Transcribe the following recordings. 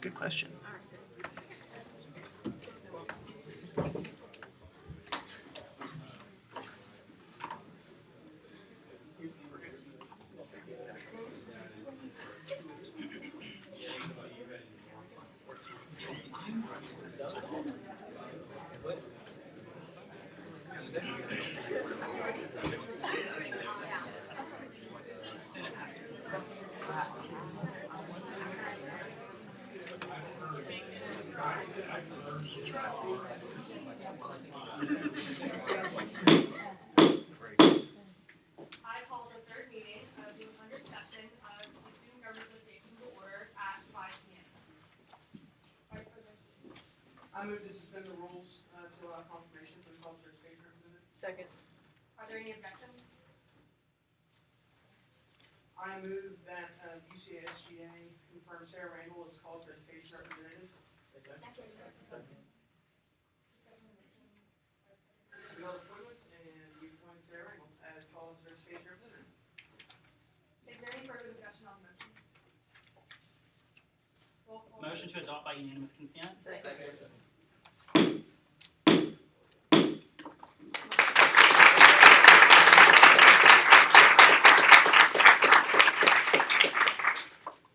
Good question. I call the third meeting of the 100th session of the Student Government Association to order at 5 p.m. Vice President. I move to suspend the rules to allow confirmation for the College Education Representative. Second. Are there any objections? I move that UCASGA confirm Sarah Randall as College Education Representative. No appointments, and we appoint Sarah Randall as College Education Representative. Is there any further discussion on the motion? Roll call. Motion to adopt by unanimous consent. Second.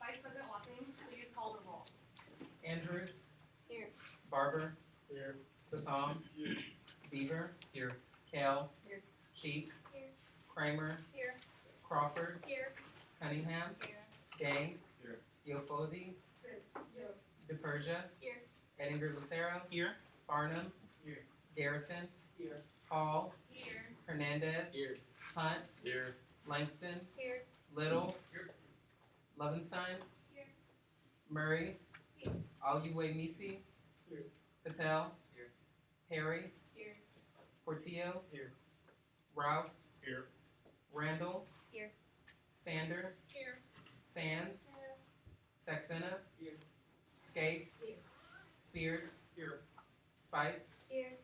Vice President Watkins, please call the roll. Andrews. Here. Barber. Here. Bassam. Here. Beaver. Here. Kell. Here. Cheek. Here. Kramer. Here. Crawford. Here. Cunningham. Here. Day. Here. Yofodi. DePersia. Here. Edinger Lucero. Here. Farnham. Here. Garrison. Here. Hall. Here. Hernandez. Here. Hunt. Here. Langston. Here. Little. Here. Levenstein. Here. Murray. Here. Aluywe Misi. Here. Patel. Here. Perry. Here. Portillo. Here. Rouse. Here. Randall. Here. Sander. Here. Sands. Saxena. Here. Skate. Here. Spears. Here. Spites. Here.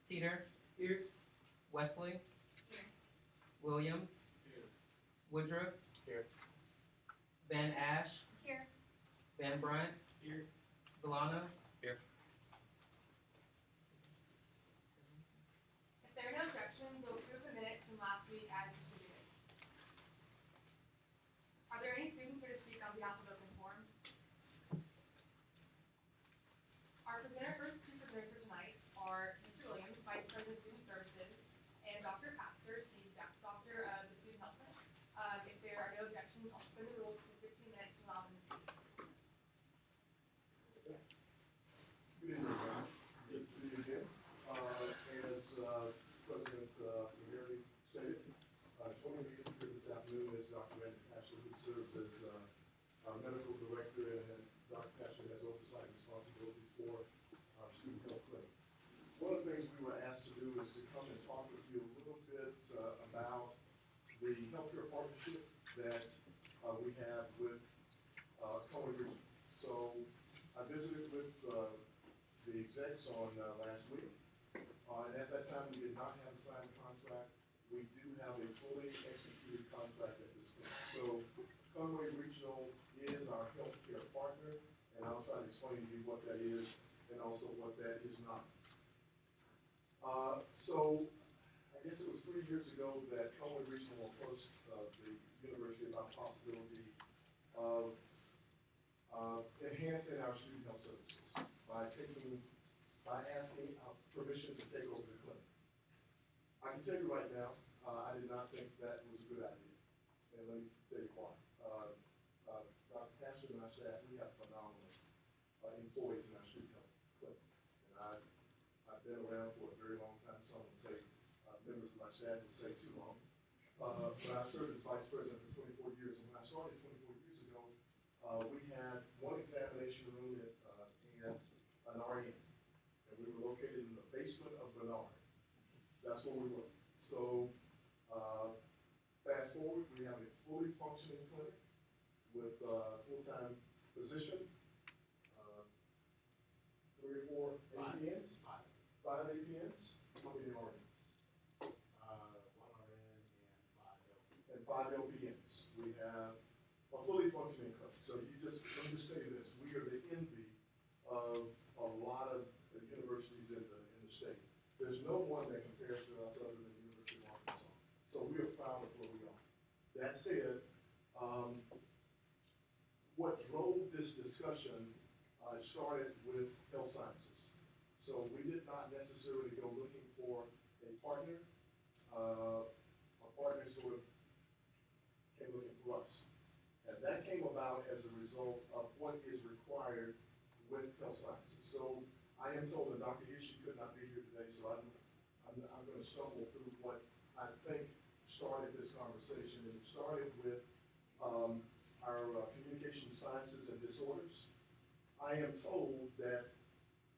Teeter. Here. Wesley. Here. Williams. Here. Woodruff. Here. Van Ash. Here. Van Brunt. Here. Villano. Here. If there are no objections, we'll approve the minutes from last week as distributed. Are there any students here to speak on behalf of Open Forum? Our two presenters for tonight are Mr. Williams, Vice President of Student Services, and Dr. Pastor, the Doctor of the Student Health Clinic. If there are no objections, I'll suspend the rules for 15 minutes to allow them to speak. Good evening, everyone. Good to see you again. As President Mary stated, joining me here this afternoon is Dr. Randy Pastor, who serves as our medical director, and Dr. Pastor has oversight responsibilities for our student health clinic. One of the things we were asked to do is to come and talk with you a little bit about the healthcare partnership that we have with Conway Regional. So I visited with the execs on last week, and at that time we did not have a signed contract. We do have a fully executed contract at this point. So Conway Regional is our healthcare partner, and I'll try to explain to you what that is and also what that is not. So I guess it was 3 years ago that Conway Regional approached the university about the possibility of enhancing our student health services by asking permission to take over the clinic. I can tell you right now, I did not think that was a good idea, and let me tell you why. Dr. Pastor and our staff, we have phenomenal employees in our student health clinic, and I've been around for a very long time. Some would say members of my staff would say too long, but I've served as vice president for 24 years, and when I started 24 years ago, we had one examination room and an RN, and we were located in the basement of Bernard. That's where we were. So, fast forward, we have a fully functioning clinic with a full-time physician, 3 or 4 APNs, 5 APNs, how many RNs? 1 RN And 5 LPNs. We have a fully functioning clinic. So let me just tell you this, we are the envy of a lot of the universities in the state. There's no one that compares to us other than the University of Arkansas. So we are proud of where we are. That said, what drove this discussion started with health sciences. So we did not necessarily go looking for a partner. Our partner sort of came looking for us. And that came about as a result of what is required with health sciences. So I am told that Dr. Ishii could not be here today, so I'm going to stumble through what I think started this conversation. And it started with our communication sciences and disorders. I am told that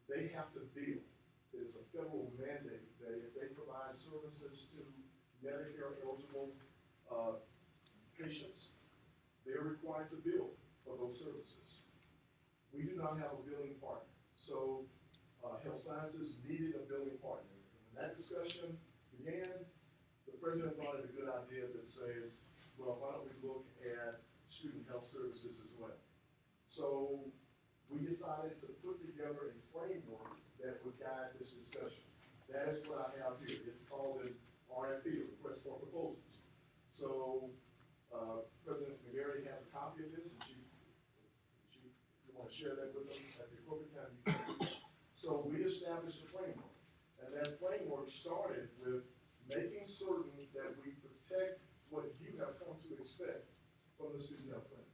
they have to bill. It is a federal mandate that if they provide services to Medicare eligible patients, they're required to bill for those services. We do not have a billing partner. So health sciences needed a billing partner. When that discussion began, the president thought it a good idea that says, well, why don't we look at student health services as well? So we decided to put together a framework that would guide this discussion. That is what I have here. It's called an RFP, a request for proposals. So President McGarry has a copy of this, and you want to share that with them at the appropriate time, you can. So we established a framework, and that framework started with making certain that we protect what you have come to expect from the student health plan.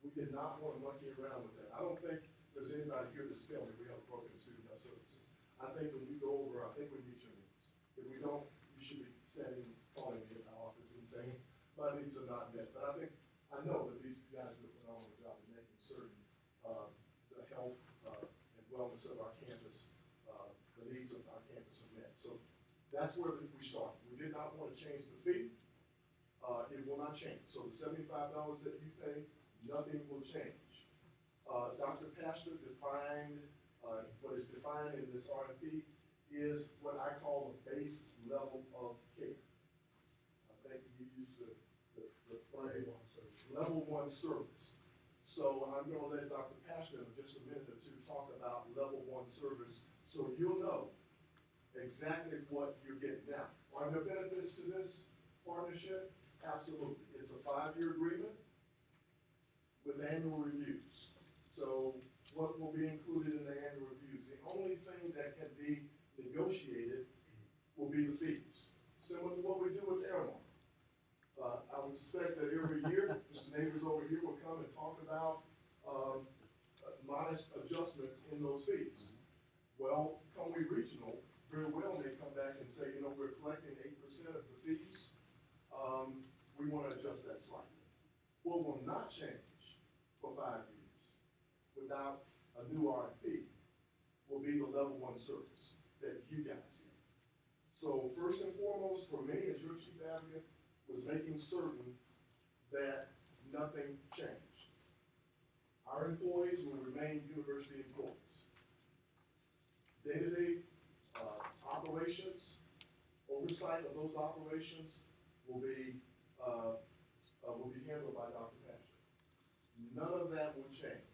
We did not want to monkey around with that. I don't think there's anybody here that's telling me we have a broken student health services. I think when we go over, I think we meet your needs. If we don't, you should be standing, calling me in my office and saying, my needs are not met. But I know that these guys do a phenomenal job in making certain the health and wellness of our campus, the needs of our campus are met. So that's where we started. We did not want to change the fee. It will not change. So the $75 that you pay, nothing will change. Dr. Pastor defined, what is defined in this RFP is what I call the base level of care. I think you used the phrase level one service. So I'm going to let Dr. Pastor in just a minute or two talk about level one service so you'll know exactly what you're getting. Now, are there benefits to this partnership? Absolutely. It's a 5-year agreement with annual reviews. So what will be included in the annual reviews? The only thing that can be negotiated will be the fees, similar to what we do with Airmark. I would suspect that every year, Mr. Neighbors over here will come and talk about modest adjustments in those fees. Well, Conway Regional very well may come back and say, you know, we're collecting 8% of the fees. We want to adjust that slightly. What will not change for 5 years without a new RFP will be the level one service that you guys get. So first and foremost for me as your chief advocate was making certain that nothing changed. Our employees will remain university employees. Day-to-day operations, oversight of those operations will be handled by Dr. Patrick. None of that will change.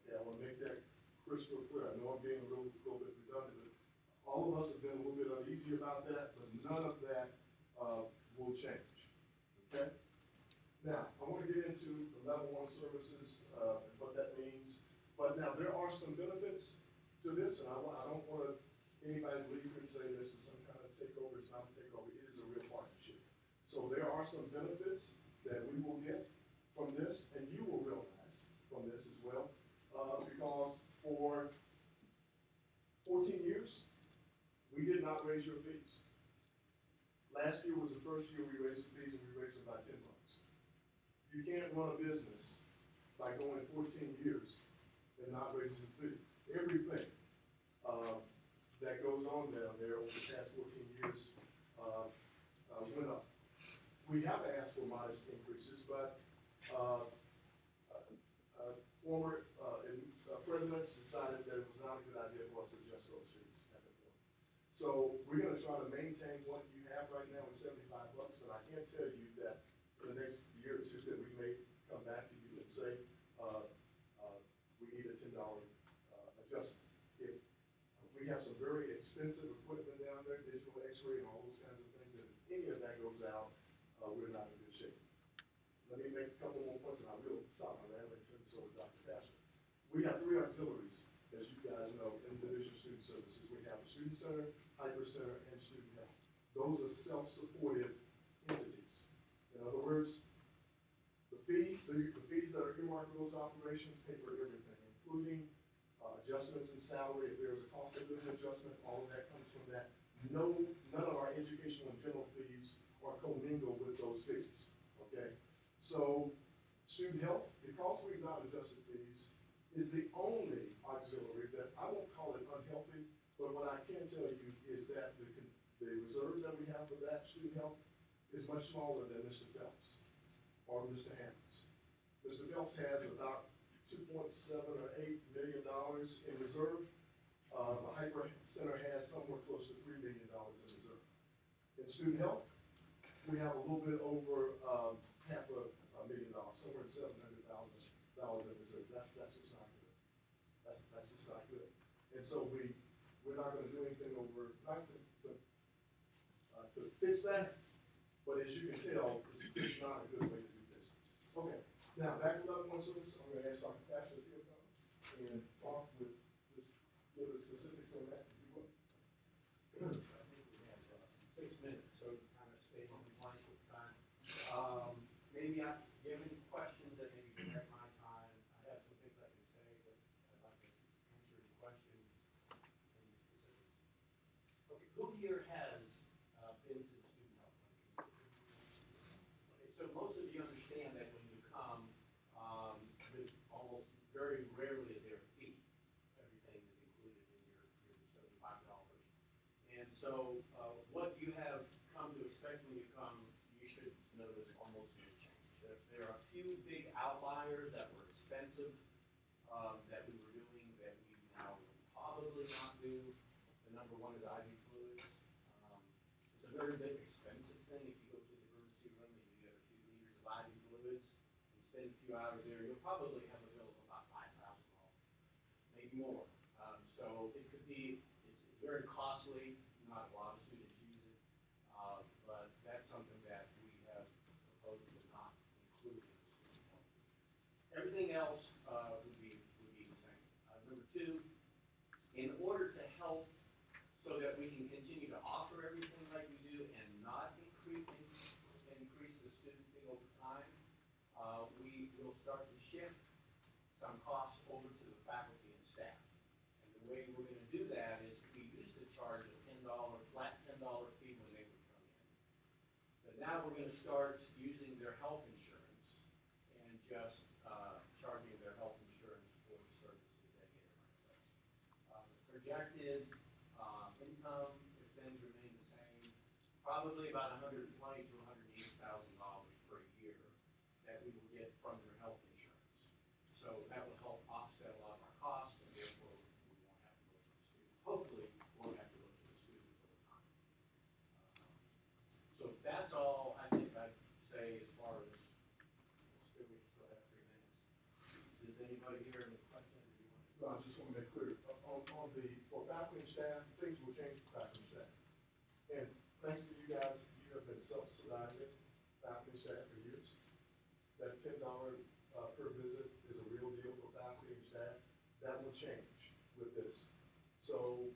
Okay, I want to make that crystal clear. I know I'm being a little bit redundant, but all of us have been a little bit uneasy about that, but none of that will change. Okay? Now, I want to get into the level one services and what that means. But now there are some benefits to this, and I don't want anybody to leave here and say this is some kind of takeover. It's not a takeover. It is a real partnership. So there are some benefits that we will get from this, and you will realize from this as well, because for 14 years, we did not raise your fees. Last year was the first year we raised the fees, and we raised them by $10. You can't run a business by going 14 years and not raising fees. Everything that goes on down there over the past 14 years went up. We have asked for modest increases, but former presidents decided that it was not a good idea for us to adjust those fees at the point. So we're going to try to maintain what you have right now at $75, but I can tell you that in the next year or two that we may come back to you and say we need a $10 just if we have some very expensive equipment down there, digital x-ray and all those kinds of things, and if any of that goes out, we're not in good shape. Let me make a couple more points and I will stop my rambling and turn this over to Dr. Pastor. We have 3 auxiliaries, as you guys know, in the Division of Student Services. We have the Student Center, Hyper Center, and Student Health. Those are self-supportive entities. In other words, the fees that are earmarked for those operations pay for everything, including adjustments in salary. If there's a cost of living adjustment, all of that comes from that. None of our educational and general fees are commingled with those fees, okay? So, Student Health, because we've not adjusted fees, is the only auxiliary that, I won't call it unhealthy, but what I can tell you is that the reserve that we have for that Student Health is much smaller than Mr. Phelps or Mr. Hammonds. Mr. Phelps has about $2.7 or $8 million in reserve. The Hyper Center has somewhere close to $3 million in reserve. In Student Health, we have a little bit over half a $1 million, somewhere in $700,000 in reserve. That's just not good. That's just not good. And so we're not going to do anything over, not to fix that, but as you can tell, it's not a good way to do business. Okay, now back to level 1 service. I'm going to ask Dr. Pastor if he'll come and talk with, just give the specifics on that, if you will. I think we have 6 minutes, so kind of stay on point with time. Maybe I give any questions that maybe direct my time. I have some things I can say, but I'd like to answer any questions, any specifics. Okay, who here has been to the student health clinic? Okay, so most of you understand that when you come, there's almost very rarely is there a fee. Everything is included in your $75. And so what you have come to expect when you come, you should notice almost no change. There are a few big outliers that were expensive that we were doing that we now will probably not do. The number one is IV fluids. It's a very big expensive thing. If you go to the emergency room and you get a few liters of IV fluids and spend a few hours there, you'll probably have a bill of about $5,000, maybe more. So it could be, it's very costly. Not a lot of students use it, but that's something that we have proposed to not include in the student health. Everything else would be the same. Number 2, in order to help so that we can continue to offer everything like we do and not increase the student fee over time, we will start to shift some costs over to the faculty and staff. And the way we're going to do that is we used to charge a flat $10 fee when they would come in. But now we're going to start using their health insurance and just charging their health insurance for the services they get in our place. The projected income, if things remain the same, probably about $120,000 to $180,000 per year that we will get from their health insurance. So that will help offset a lot of our costs, and therefore we won't have to look at the students. Hopefully, we won't have to look at the students over time. So that's all I think I'd say as far as, we still have 3 minutes. Does anybody here have any questions? Or do you want to? No, I just want to make clear, for faculty and staff, things will change for faculty and staff. And thanks to you guys, you have been self-subsidizing faculty and staff for years. That $10 per visit is a real deal for faculty and staff. That will change with this. So,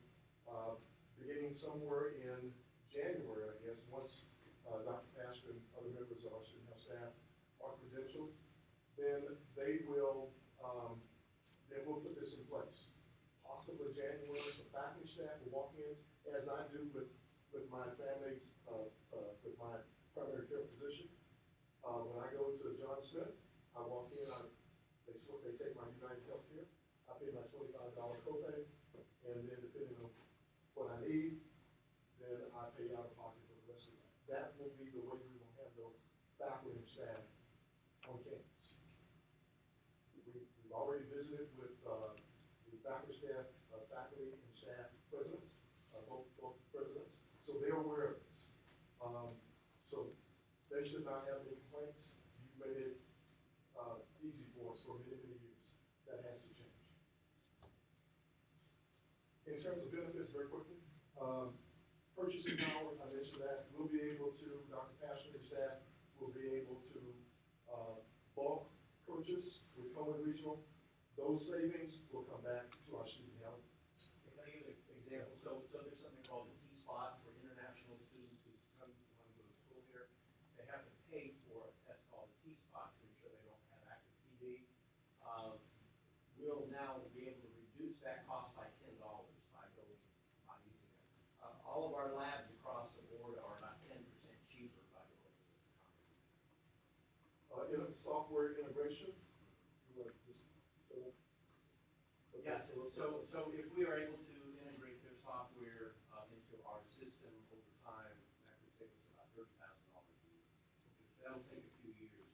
beginning somewhere in January, I guess, once Dr. Pastor and other members of our student health staff are credentialed, then we'll put this in place. Possibly January, the faculty staff will walk in, as I do with my family, with my primary care physician. When I go to John Smith, I walk in, they take my United Healthcare, I pay my $25 copay, and then depending on what I need, then I pay out of pocket for the rest of that. That will be the way we will handle faculty and staff on campus. We've already visited with the faculty and staff presidents, both presidents, so they're aware of this. So they should not have any complaints. You made it easy for us for many, many years. That has to change. in terms of benefits, very quickly, purchasing power, I mentioned that, we'll be able to, Dr. Pashner and staff will be able to, bulk purchase with Cohen Regional. Those savings will come back to our student health. Can I give an example? So there's something called the T-spot for international students who come to go to school here. They have to pay for a test called the T-spot to ensure they don't have active TB. We'll now be able to reduce that cost by $10 by using it. All of our labs across the board are about 10% cheaper by going with the Software integration. Yeah, so if we are able to integrate their software into our system over time, that could save us about $30,000 a year. That'll take a few years.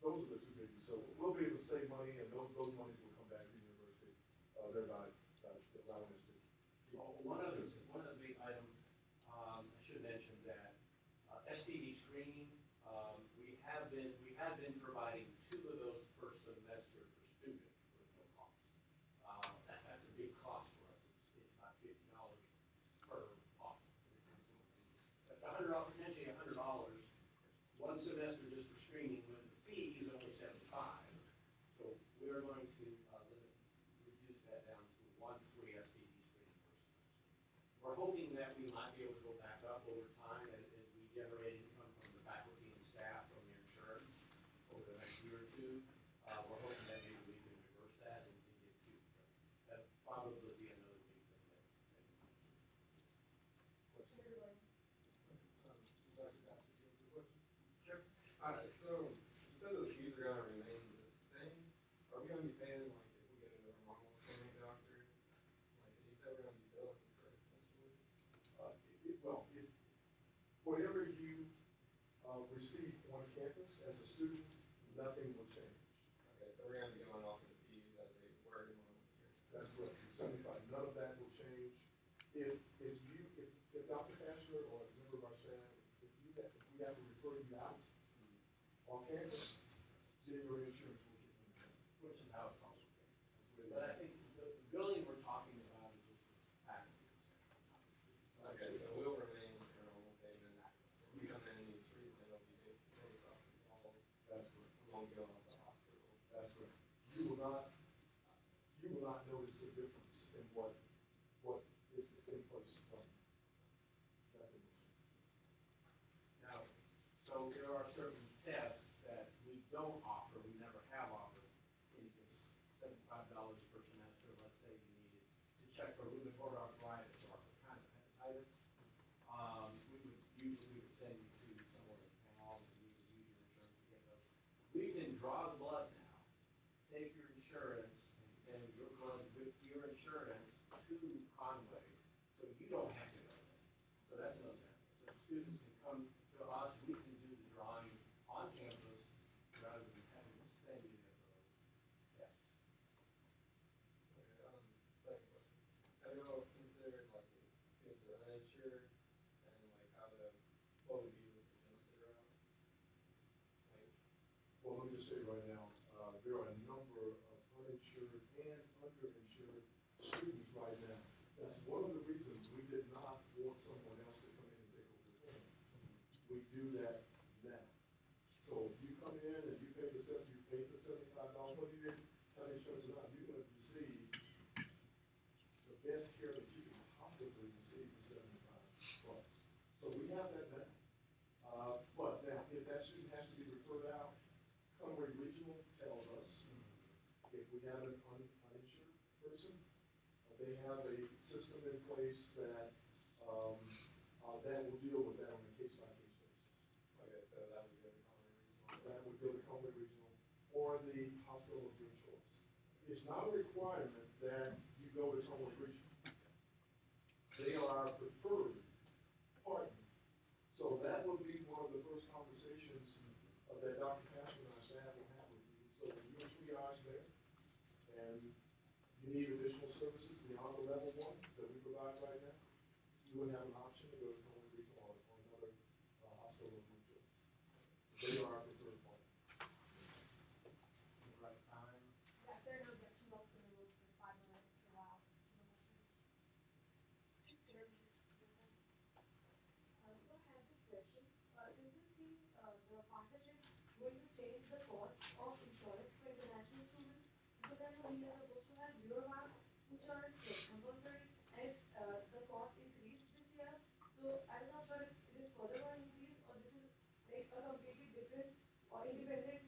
Those are the two biggies. So we'll be able to save money, and those monies will come back to the university, thereby allowing us to. One other big item, I should mention that STD screening, we have been providing 2 of those per semester per student with no cost. That's a big cost for us. It's not $50 per cost. That's potentially $100. One semester just for screening, when the fee is only $75. So we're going to reduce that down to 1 free STD screening per semester. We're hoping that we might be able to go back up over time as we generate income from the faculty and staff from their insurance over the next year or two. We're hoping that maybe we can reverse that and get to, that probably be another big thing that Senator Williams. Dr. Bassett, do you have a question? Sure. Alright, so you said those fees are gonna remain the same. Are we gonna be paying, like, if we get a normal family doctor? Like, you said we're gonna be billing for essentially? Well, if whatever you receive on campus as a student, nothing will change. Okay, so we're gonna be going off of the fees as they were in one year. That's correct. 75. None of that will change. If Dr. Pashner or a member of our staff, if we have to refer you out on campus, then your insurance will kick in. which is how it's always been. But I think the billing we're talking about is just faculty. Okay, so we'll remain in our normal payment. If we come in and need treatment, it'll be based off of all, That's correct. we won't go off the hospital. That's correct. You will not notice a difference in what is in place from that. Now, so there are certain tests that we don't offer, we never have offered. It's $75 per semester. Let's say you needed to check for rheumatoid arthritis or for kind of hepatitis. We would send you to somewhere in town and you would use your insurance to get those. We can draw the blood now, take your insurance and send your blood with your insurance to Conway, so you don't have to go there. So that's another benefit. So students can come to us, we can do the drawing on campus rather than having to send you there for those tests. Okay, second question. Have you all considered, like, if students are uninsured and, like, what would be this adjusted around? Like, Well, let me just say right now, there are a number of uninsured and underinsured students right now. That's one of the reasons we did not want someone else to come in and take over the plan. We do that now. So if you come in and you pay the $75, whether you didn't have insurance or not, you're gonna receive the best care that you can possibly receive for $75. So we have that now. But now, if that student has to be referred out, Conway Regional tells us if we have an uninsured person, they have a system in place that that will deal with that on a case-by-case basis. okay, so that would go to Conway Regional. That would go to Conway Regional or the hospital of your choice. It's not a requirement that you go to Conway Regional. They are our preferred partner. So that would be one of the first conversations that Dr. Pashner and our staff will have with you. So when you're triage there and you need additional services beyond the level 1 that we provide right now, you would have an option to go to Conway Regional or another hospital of your choice. They are our preferred partner. Right time. Yeah, if there are no objections, I'll send a list of going to change the cost of insurance for international students? Because I know we are supposed to have Europe insurance like compulsory, and the cost increased this year. So I'm not sure if it is further going to increase or this is like a completely different or independent thing.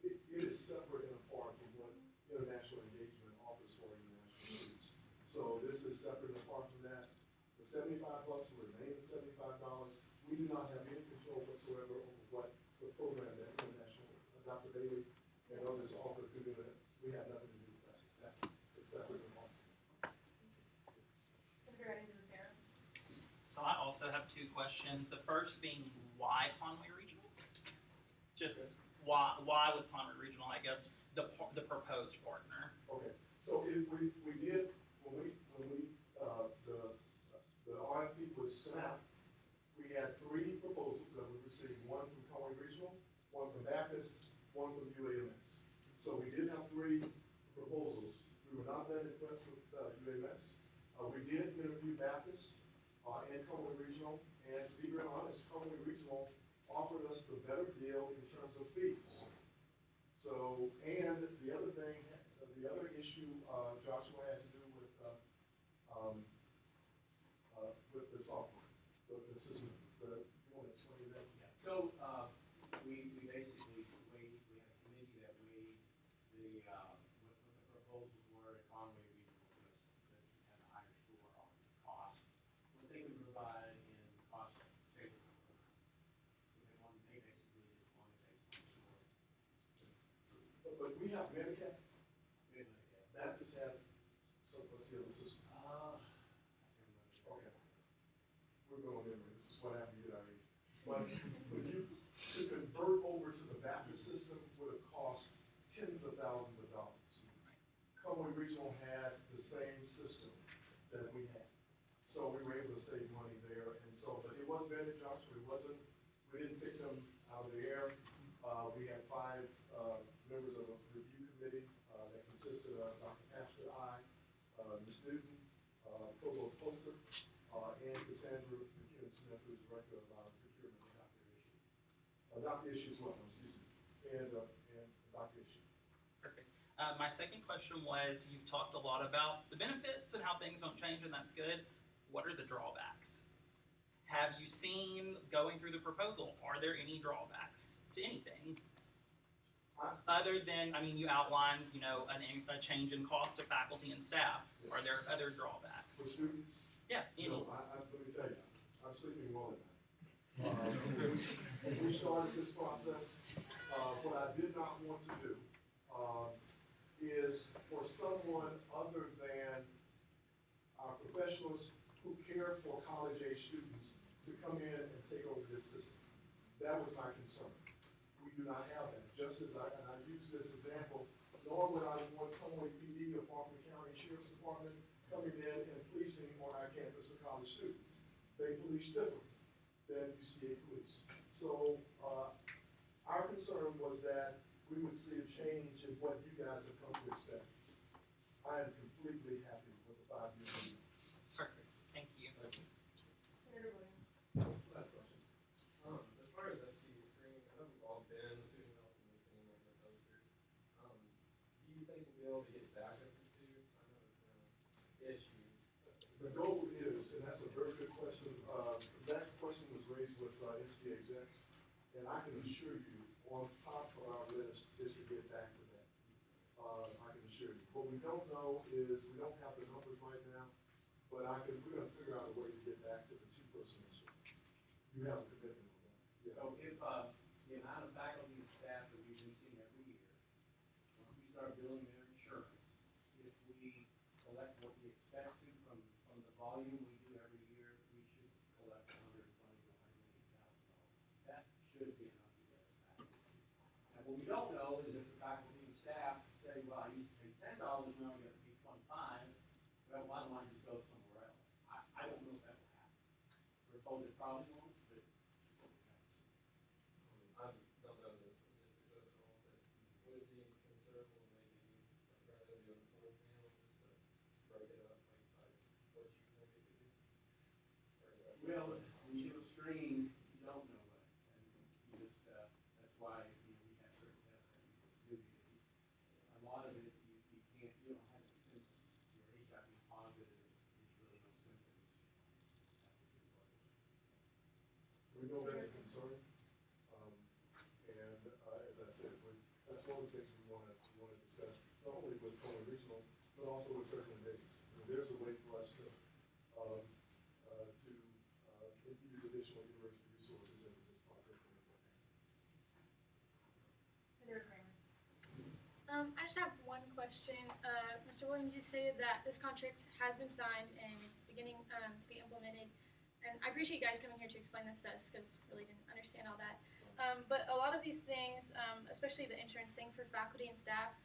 It is separate and apart from what international engagement offers for international students. So this is separate and apart from that. The $75 will remain at $75. We do not have any control whatsoever over what the program that international, Dr. Bailey and others offer through the, we have nothing to do with that. It's separate and apart. Senator Anderson, Sarah. So I also have two questions. The first being why Conway Regional? Just why was Conway Regional, I guess, the proposed partner? Okay, so we did, when the RFP was sent out, we had 3 proposals that we received, one from Conway Regional, one from Baptist, one from UAMS. So we did have 3 proposals. We were not that impressed with UAMS. We did interview Baptist and Conway Regional, and to be very honest, Conway Regional offered us the better deal in terms of fees. So, and the other thing, the other issue, Joshua, had to do with the software, the system. You want to explain that? Yeah. So, we basically weighed, we had a committee that weighed what the proposals were at Conway Regional, just had a higher score on cost, what they could provide in cost savings. So they basically just wanted based on score. But we have Medicare. We had Medicare. Baptist had, so let's see, the system. Okay. We're going memory. This is what happened at our age. But to convert over to the Baptist system would have cost tens of thousands of dollars. Conway Regional had the same system that we had. So we were able to save money there. And so, but it was vetted, Joshua. We didn't pick them out of the air. We had 5 members of a review committee that consisted of Dr. Pastor, Ms. Newton, Provost Polter, and Cassandra McKinnon-Smith, who's Director of Procurement and Dr. Issue as well, excuse me, and Dr. Issue. Perfect. My second question was, you've talked a lot about the benefits and how things don't change, and that's good. What are the drawbacks? Have you seen, going through the proposal, are there any drawbacks to anything? Other than, I mean, you outlined, you know, a change in cost of faculty and staff. Yes. Are there other drawbacks? For students, Yeah, any. no, let me tell you, I'm sleeping well at night. When we started this process, what I did not want to do is for someone other than our professionals who care for college-age students to come in and take over this system. That was my concern. We do not have that. Just as I use this example, nor would I want Conway PD or Faulkner County Sheriff's Department coming in and policing on our campus for college students. They police differently than UCA police. So our concern was that we would see a change in what you guys have come to expect. I am completely happy with the 5-year deal. Perfect. Thank you. Senator Williams. Last question. As far as STU screening, I know we've all been student health and we've seen like the posters. Do you think we'll be able to get back up to 2? I know it's been an issue. The goal is, and that's a very good question, that question was raised with SBA execs, and I can assure you, on top of our list is to get back to that. I can assure you. What we don't know is, we don't have the numbers right now, but we're gonna figure out a way to get back to the 2-person issue. You have a commitment on that. Yeah. So if, the amount of faculty and staff that we've been seeing every year, once we start billing their insurance, if we collect what we expect to from the volume we do every year, we should collect $120,000 to $180,000. That should be enough to get us back. And what we don't know is if the faculty and staff say, well, I used to pay $10, now I'm gonna pay $25, well, why don't I just go somewhere else? I don't know if that will happen. We're told it probably won't, but I don't know the statistics of it all, but would it be considerable maybe, like rather than doing 4 panels, just to break it up like by what you think it could be? Or is that? well, when you do a screen, you don't know what, and you just, that's why also with President Davis. I mean, there's a way for us to infuse additional university resources into this project. Senator Kramer. I just have one question. Mr. Williams, you stated that this contract has been signed and it's beginning to be implemented. And I appreciate you guys coming here to explain this to us because really didn't understand all that. But a lot of these things, especially the insurance thing for faculty and staff,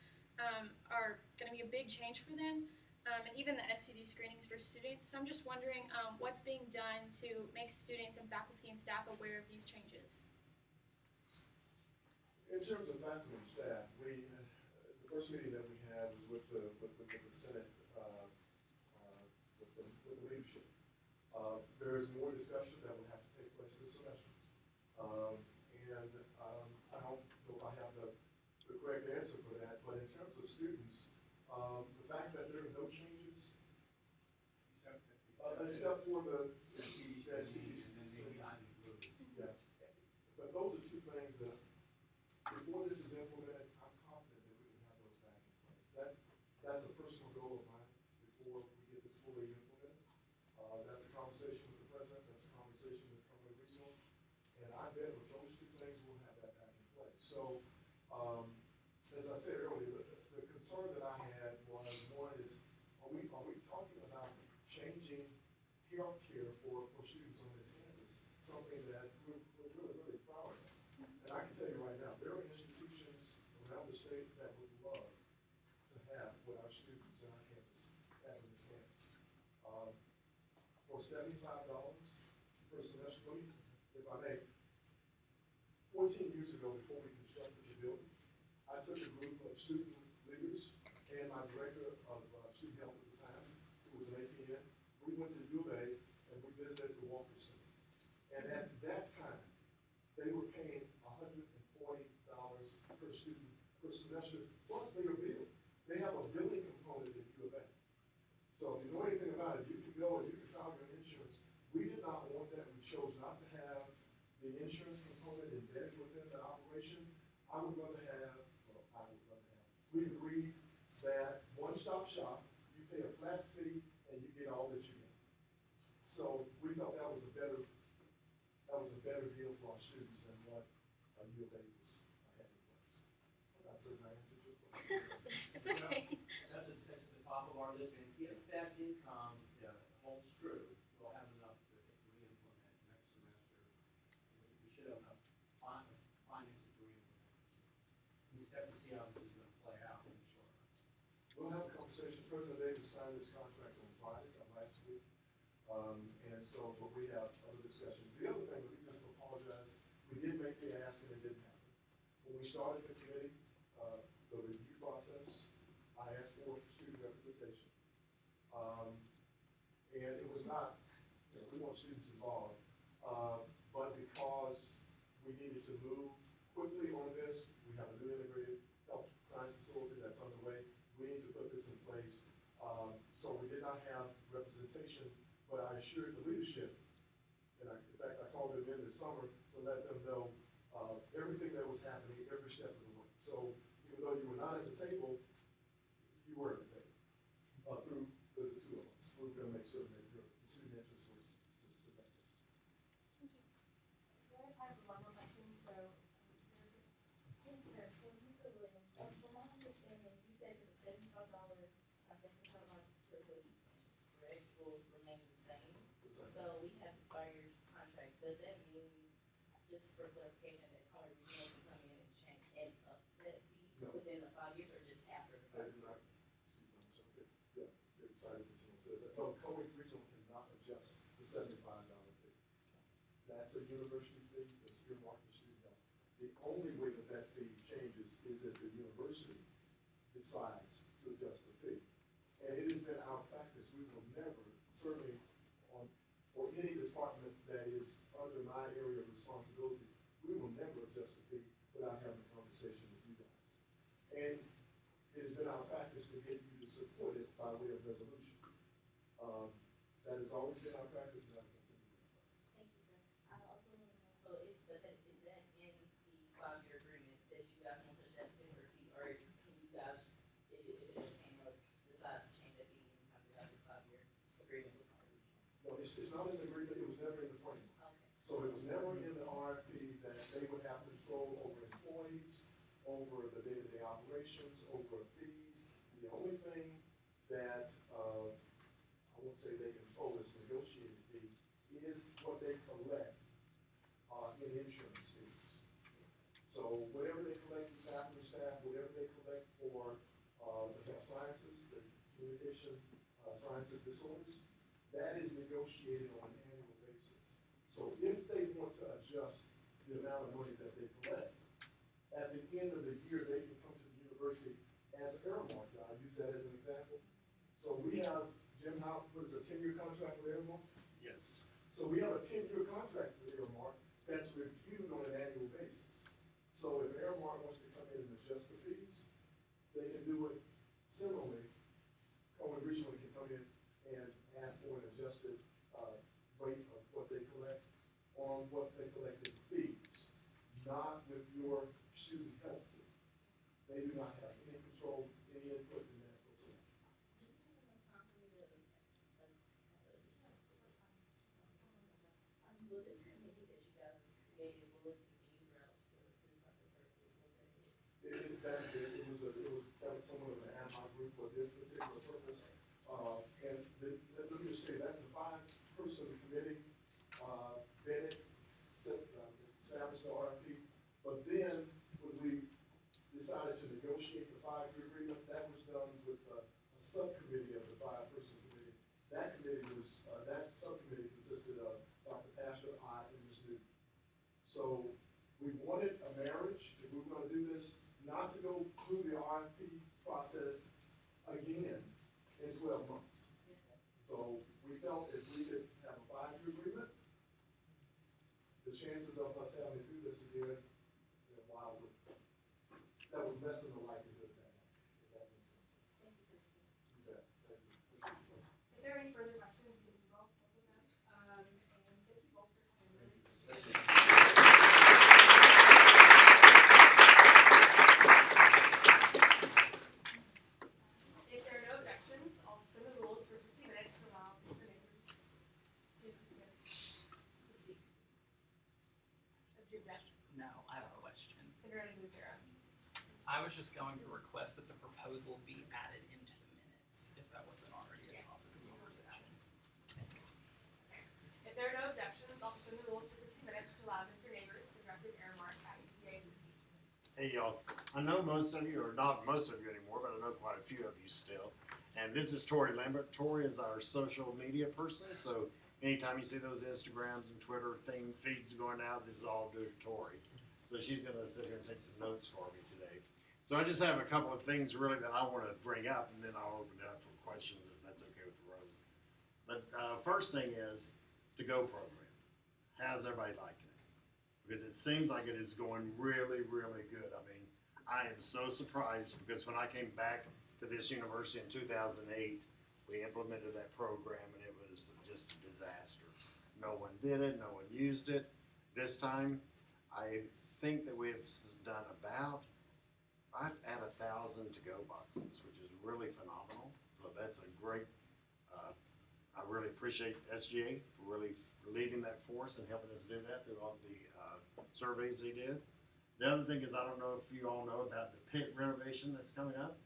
are going to be a big change for them. And even the STD screenings for students. So I'm just wondering what's being done to make students and faculty and staff aware of these changes. In terms of faculty and staff, the first meeting that we had was with the Senate, with the leadership. There is more discussion that will have to take place this semester. I don't know if I have the correct answer for that, but in terms of students, the fact that there are no changes, except for the yeah. But those are two things that, before this is implemented, I'm confident that we can have those back in place. That's a personal goal of mine before we get this fully implemented. That's a conversation with the president, that's a conversation with Cumberland Regional, and I bet with those two things, we'll have that back in place. So, as I said earlier, the concern that I had was, one is, are we talking about changing health care for students on this campus? Something that we're really, really proud of. And I can tell you right now, there are institutions around the state that would love to have what our students on our campus have on this campus. For $75 per semester, if I may, 14 years ago, before we constructed the building, I took a group of student leaders and my director of student health at the time, who was an APN. We went to U of A and we visited the Walker Center. And at that time, they were paying $140 per student per semester, plus their bill. They have a billing component at U of A. So if you know anything about it, you can go and you can file your insurance. We did not want that. We chose not to have the insurance component embedded within the operation. We agreed that one-stop shop, you pay a flat fee and you get all that you get. So we felt that was a better deal for our students than what U of A was had in place. That's my answer to your question. It's okay. That's at the top of our list, and if that income holds true, we'll have enough to re-implement next semester. We should have enough finances to re-implement. We just have to see how this is going to play out in the short run. We'll have a conversation. President Davis signed this contract on Friday, last week. But we have other discussions. The other thing, let me just apologize, we did make the ask and it didn't happen. When we started the committee, the review process, I asked for student representation. And it was not, we want students involved, but because we needed to move quickly on this, we have a new integrated health science facility that's underway. We need to put this in place. So we did not have representation, but I assured the leadership, and in fact, I called them in this summer to let them know everything that was happening every step of the way. So even though you were not at the table, you were at the table through the two of us. We were going to make certain that your student interest was protected. Thank you. I have one more question, so, yes, sir, so Mr. Williams, from my understanding, you said that the $75, I think we're talking about per week, Correct, will remain the same. The same. So we have expired contract. Does that mean, just for clarification, that Conway Regional can come in and change and up that fee No. within the 5 years or just after the 5 They do not, years? yeah, they're excited when someone says that. No, Conway Regional cannot adjust the $75 fee. That's a university fee, that's earmarked for student health. The only way that fee changes is if the university decides to adjust the fee. And it has been our practice, we will never, certainly for any department that is under my area of responsibility, we will never adjust the fee without having a conversation with you guys. And it has been our practice to get you to support it by way of resolution. That has always been our practice, and I continue to be our practice. Thank you, sir. I also want to know, so is that in the 5-year agreement that you guys won't touch that single fee, or can you guys, if it came up, decide to change it's not in the agreement, it was never in the framework. Okay. So it was never in the RFP that they would have control over employees, over the day-to-day operations, over fees. The only thing that, I won't say they control is negotiated fee, is what they collect, in insurance fees. So whatever they collect for faculty, staff, whatever they collect for, the health sciences, the communication, sciences disorders, that is negotiated on an annual basis. So if they want to adjust the amount of money that they collect, at the end of the year, they can come to the university as Airmark. I'll use that as an example. So we have, Jim, what is a 10-year contract with Airmark? Yes. So we have a 10-year contract with Airmark that's reviewed on an annual basis. So if Airmark wants to come in and adjust the fees, they can do it similarly. Cohen Regional can come in and ask for an adjusted, rate of what they collect on what they collect in fees, not with your student health fee. They do not have any control, any input in that whatsoever. Will this committee that you guys created, will it continue throughout this process, or was that it? That is it. That was somewhat of an ad hoc group for this particular purpose. Let me just say that the 5-person committee, vetted, established the RFP, but then when we decided to negotiate the 5-year agreement, that was done with a subcommittee of the 5-person committee. That subcommittee consisted of Dr. Pastor, I, and Ms. Newton. So we wanted a marriage, if we were gonna do this, not to go through the RFP process again in 12 months. Yes, sir. So we felt if we could have a 5-year agreement, the chances of us having to do this again, that would lessen the likelihood of that, if that makes sense. Thank you, Christine. You bet. Thank you. If there are any further questions, you can email both of them. And thank you both for coming. Really appreciate it. If there are no objections, I'll suspend the rules for 15 minutes to allow Mr. Neighbors to speak. Object. No, I have a question. Cinderella Lucera. I was just going to request that the proposal be added into the minutes, if that wasn't already a Yes. topic of conversation. If there are no objections, I'll suspend the rules for 15 minutes to allow Mr. Neighbors, the director of Airmark at UCA, to speak. Hey y'all, I know most of you, or not most of you anymore, but I know quite a few of you still. And this is Tori Lambert. Tori is our social media person, so anytime you see those Instagrams and Twitter feeds going out, this is all due to Tori. So she's gonna sit here and take some notes for me today. So I just have a couple of things really that I wanna bring up, and then I'll open it up for questions if that's okay with Rose. But first thing is, to-go program. How's everybody liking it? Because it seems like it is going really, really good. I mean, I am so surprised because when I came back to this university in 2008, we implemented that program and it was just a disaster. No one did it, no one used it. This time, I think that we've done about right at 1,000 to-go boxes, which is really phenomenal. So that's a great, I really appreciate SGA for really leading that for us and helping us do that through all the surveys they did. The other thing is, I don't know if you all know about the pit renovation that's coming up.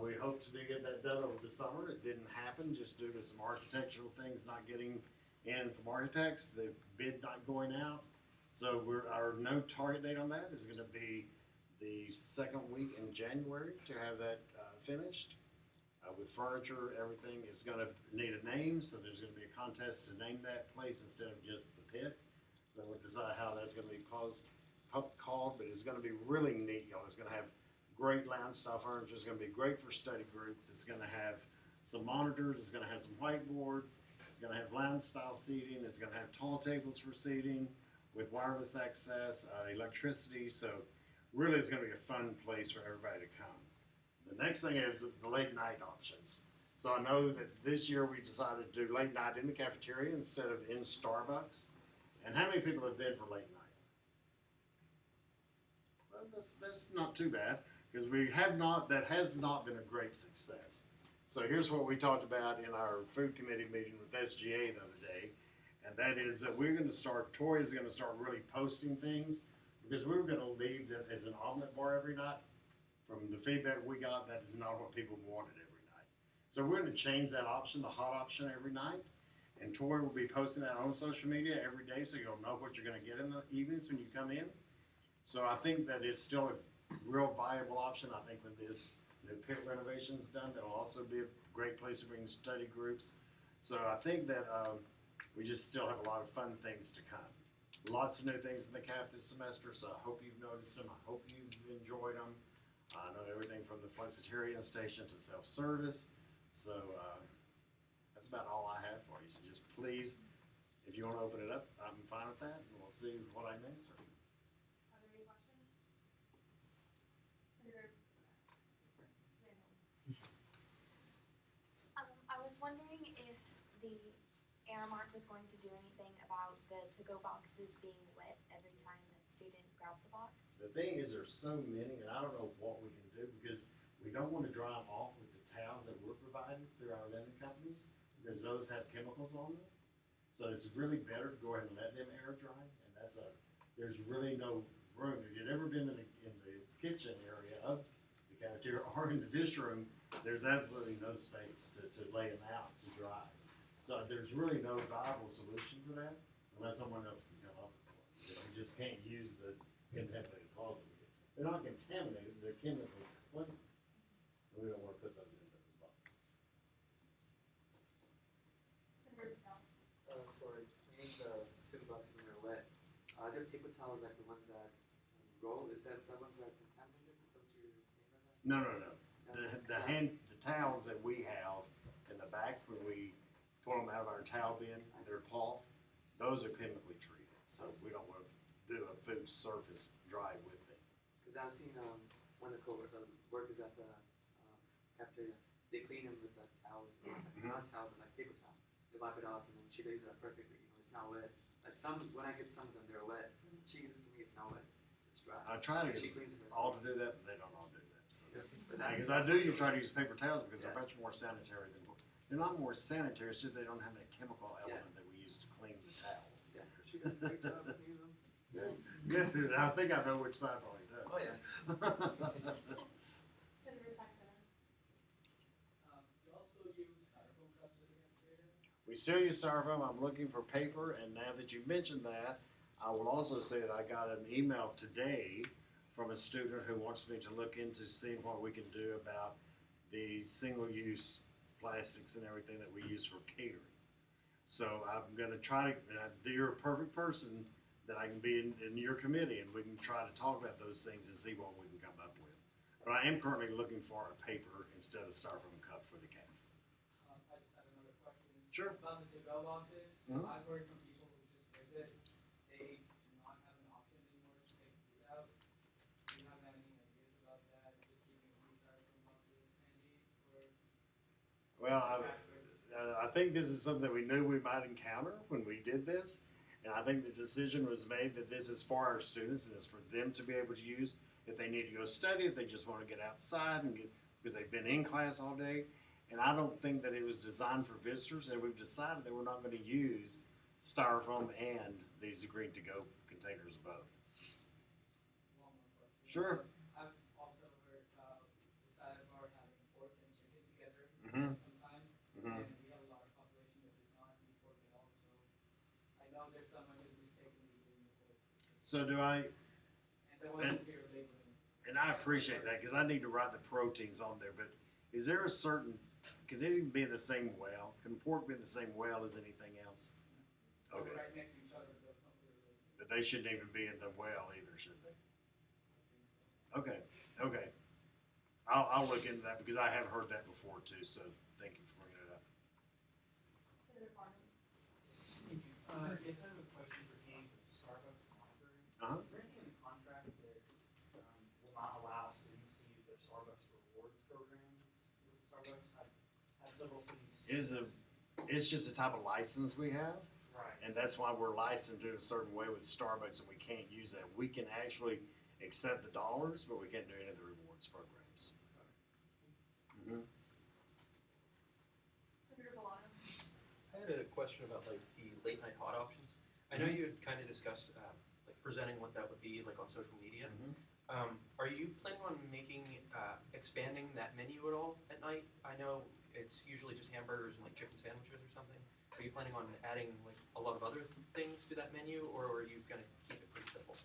We hoped to get that done over the summer. It didn't happen just due to some architectural things not getting in from architects, the bid not going out. So our no target date on that is going to be the second week in January to have that finished. With furniture, everything is going to need a name, so there's going to be a contest to name that place instead of just the pit. So we'll decide how that's going to be called, but it's going to be really neat, y'all. It's going to have great lounge style furniture. It's going to be great for study groups. It's going to have some monitors. It's going to have some whiteboards. It's going to have lounge style seating. It's going to have tall tables for seating with wireless access, electricity. So really, it's going to be a fun place for everybody to come. The next thing is the late night options. So I know that this year we decided to do late night in the cafeteria instead of in Starbucks. And how many people have been for late night? Well, that's not too bad because that has not been a great success. So here's what we talked about in our food committee meeting with SGA the other day. And that is that we're gonna start, Tori is gonna start really posting things, because we were gonna leave that as an omelet bar every night. From the feedback we got, that is not what people wanted every night. So we're gonna change that option, the hot option every night. And Tori will be posting that on social media every day, so you'll know what you're gonna get in the evenings when you come in. So I think that is still a real viable option. I think when this, the pit renovation is done, that'll also be a great place to bring study groups. So I think that, we just still have a lot of fun things to come. Lots of new things in the CAF this semester, so I hope you've noticed them. I hope you've enjoyed them. I know everything from the flexitarian station to self-service. So that's about all I have for you. So just please, if you want to open it up, I'm fine with that, and we'll see what I can answer. Are there any questions? Senator Randall. I was wondering if the Aramark was going to do anything about the to-go boxes being wet every time a student grabs a box. The thing is, there's so many, and I don't know what we can do, because we don't want to dry them off with the towels that we're providing through our lending companies, because those have chemicals on them. So it's really better to go ahead and let them air dry, and there's really no room. If you've ever been in the kitchen area of the cafeteria or in the dish room, there's absolutely no space to lay them out to dry. So there's really no viable solution for that, unless someone else can come up with one. You just can't use the contaminated closet. They're not contaminated, they're chemically clean. And we don't want to put those in those boxes. Senator Patel. For cleaning the student boxes when they're wet, are there paper towels like the ones that roll? Is that the ones that are contaminated? Is that what you're saying? No. The towels that we have in the back when we pull them out of our towel bin, they're cloth, those are chemically treated. So we don't want to do a food surface dry with it. Because I've seen one of the workers at the cafeteria, they clean them with the towels, not towel, but like paper towel. They wipe it off and then she lays it up perfectly. You know, it's not wet. Like when I get some of them, they're wet. She gives it to me, it's not wet. It's dry. I try to She get cleans it all herself. to do that, but they don't all do that. So. But that's- Because I do try to use paper towels because they're much more sanitary than, they're not more sanitary, it's just they don't have that chemical element that we use to clean the towels. Yeah, she does a great job cleaning them. Good, I think I know which side probably does. Oh, yeah. Senator Saxon. Do you also use styrofoam cups in the cafeteria? We still use styrofoam. I'm looking for paper, and now that you mentioned that, I will also say that I got an email today from a student who wants me to look into seeing what we can do about the single-use plastics and everything that we use for catering. So I'm going to try to, you're a perfect person that I can be in your committee, and we can try to talk about those things and see what we can come up with. But I am currently looking for a paper instead of styrofoam cup for the CAF. I just had another question. Sure. About the to-go boxes. Mhm. I've heard from people who just visit, they do not have an option anymore to take food out. Do you have any ideas about that? Just keeping a few styrofoam boxes handy for Well, trash waste? I think this is something we knew we might encounter when we did this. And I think the decision was made that this is for our students and it's for them to be able to use if they need to go study, if they just want to get outside and because they've been in class all day. And I don't think that it was designed for visitors, and we've decided that we're not going to use styrofoam and these green to-go containers above. One more question. Sure. I've also heard about the sidebar having pork and chicken together Mhm. sometimes. Mhm. And we have a lot of population that does not eat pork at all, so I know there's someone who's mistakenly eating the pork. So do I, And the ones here labeling. and I appreciate that because I need to write the proteins on there, but is there a certain, can it even be in the same well? Can pork be in the same well as anything else? They're Okay. right next to each other, but there's no clear labeling. But they shouldn't even be in the well either, should they? I think so. Okay. I'll look into that because I have heard that before too, so thank you for bringing it up. Senator Farman. Thank you. Yes, I have a question pertaining to the Starbucks monitoring. Uh-huh. Is there anything in the contract that will not allow students to use their Starbucks rewards program with Starbucks? I've had several students. It's just a type of license we have, Right. and that's why we're licensed in a certain way with Starbucks, and we can't use that. We can actually accept the dollars, but we can't do any of the rewards programs. Mhm. question about like the late night hot options. I know you had kind of discussed like presenting what that would be like on social media. Are you planning on expanding that menu at all at night? I know it's usually just hamburgers and like chicken sandwiches or something. Are you planning on adding like a lot of other things to that menu, or are you gonna keep it pretty simple?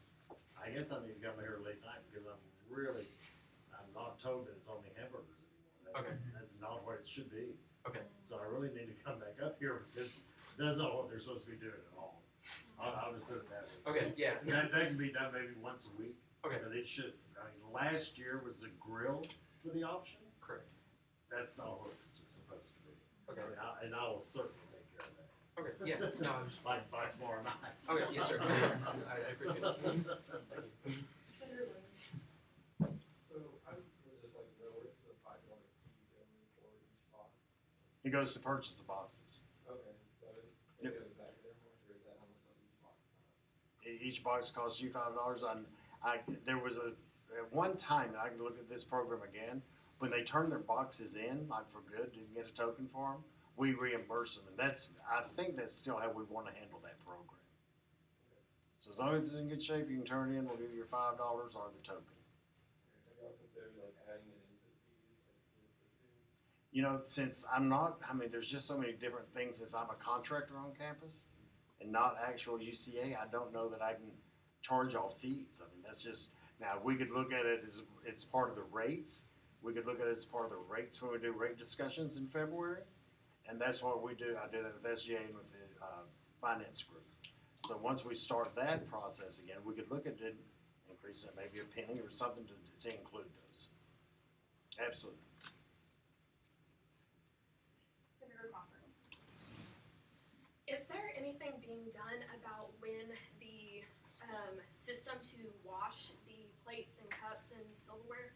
I guess I need to come here late night because I'm not told that it's only hamburgers anymore. Okay. That's not what it should be. Okay. So I really need to come back up here because that's not what they're supposed to be doing at all. I'll just put it that way. Okay, yeah. That can be done maybe once a week. Okay. But it should, last year was a grill for the option. Correct. That's not what it's supposed to be. Okay. And I will certainly take care of that. Okay, yeah, no, I was just. By tomorrow night. Okay, yes, sir. I appreciate it. Thank you. So I would just like to know, where's the $5 fee going for each box? He goes to purchase the boxes. Okay, so it goes back there how much, or is that how much each box costs? Each box costs you $5. There was at one time, I can look at this program again, when they turn their boxes in, like for good, you can get a token for them, we reimburse them. And I think that's still how we want to handle that program. So as long as it's in good shape, you can turn it in, we'll give you your $5 or the token. Have y'all considered like adding it into the fees, like the students? You know, since there's just so many different things since I'm a contractor on campus and not actual UCA, I don't know that I can charge all fees. I mean, that's just, now we could look at it as it's part of the rates. We could look at it as part of the rates when we do rate discussions in February. And that's what we do. I do that with SGA and with the finance group. So once we start that process again, we could look at it, increasing it maybe a penny or something to include those. Absolutely. Senator Crawford. Is there anything being done about when the system to wash the plates and cups and silverware,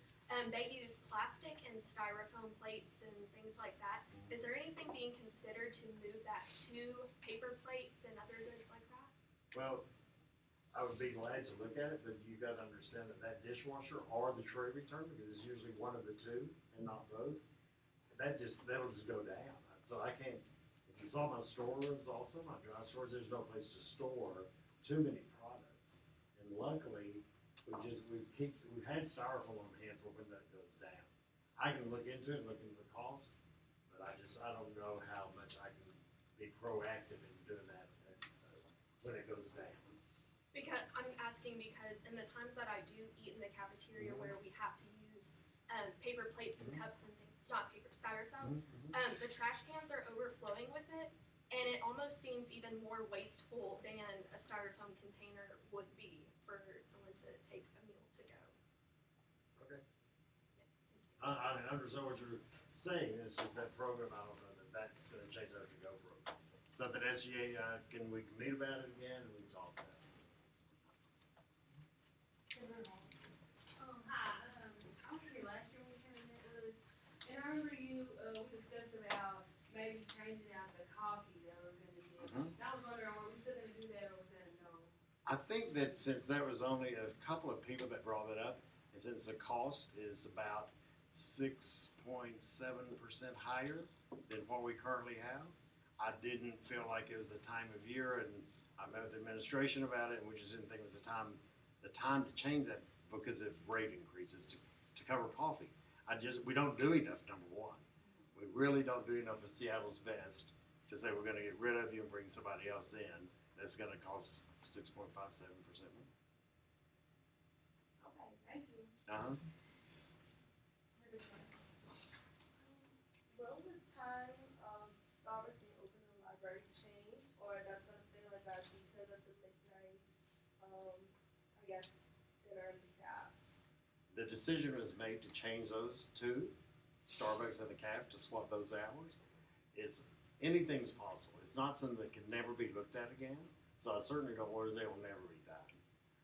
they use plastic and styrofoam plates and things like that. Is there anything being considered to move that to paper plates and other goods like that? Well, I would be glad to look at it, but you've got to understand that dishwasher or the tray return, because it's usually one of the two and not both, that'll just go down. So I can't, if you saw my storerooms also, my dry stores, there's no place to store too many products. And luckily, we've had styrofoam on hand for when that goes down. I can look into it, look into the cost, but I don't know how much I can be proactive in doing that when it goes down. Because I'm asking because in the times that I do eat in the cafeteria where we have to use paper plates and cups and things, not paper, styrofoam, the trash cans are overflowing with it, and it almost seems even more wasteful than a styrofoam container would be for someone to take a meal to go. Okay. I understand what you're saying. It's just that program, I don't know that's going to change our to-go program. Something SGA, we can meet about it again and we can talk about it. Hi, I was here last year when you came in, and I remember we discussed about maybe changing out the coffee that we're gonna get. I was wondering, are we still gonna do that or was that a no? I think that since there was only a couple of people that brought it up, and since the cost is about 6.7% higher than what we currently have, I didn't feel like it was a time of year, and I met with the administration about it, and we just didn't think it was the time to change that because of rate increases to cover coffee. We don't do enough, number one. We really don't do enough of Seattle's best to say we're gonna get rid of you and bring somebody else in that's gonna cost 6.57% more. Okay, thank you. Will the time of Starbucks being open in the library change, or that's gonna stay like that because of the midnight, I guess, dinner and the caf? The decision was made to change those two, Starbucks and the caf, to swap those hours. Anything's possible. It's not something that can never be looked at again. So I certainly don't want to say it will never be done.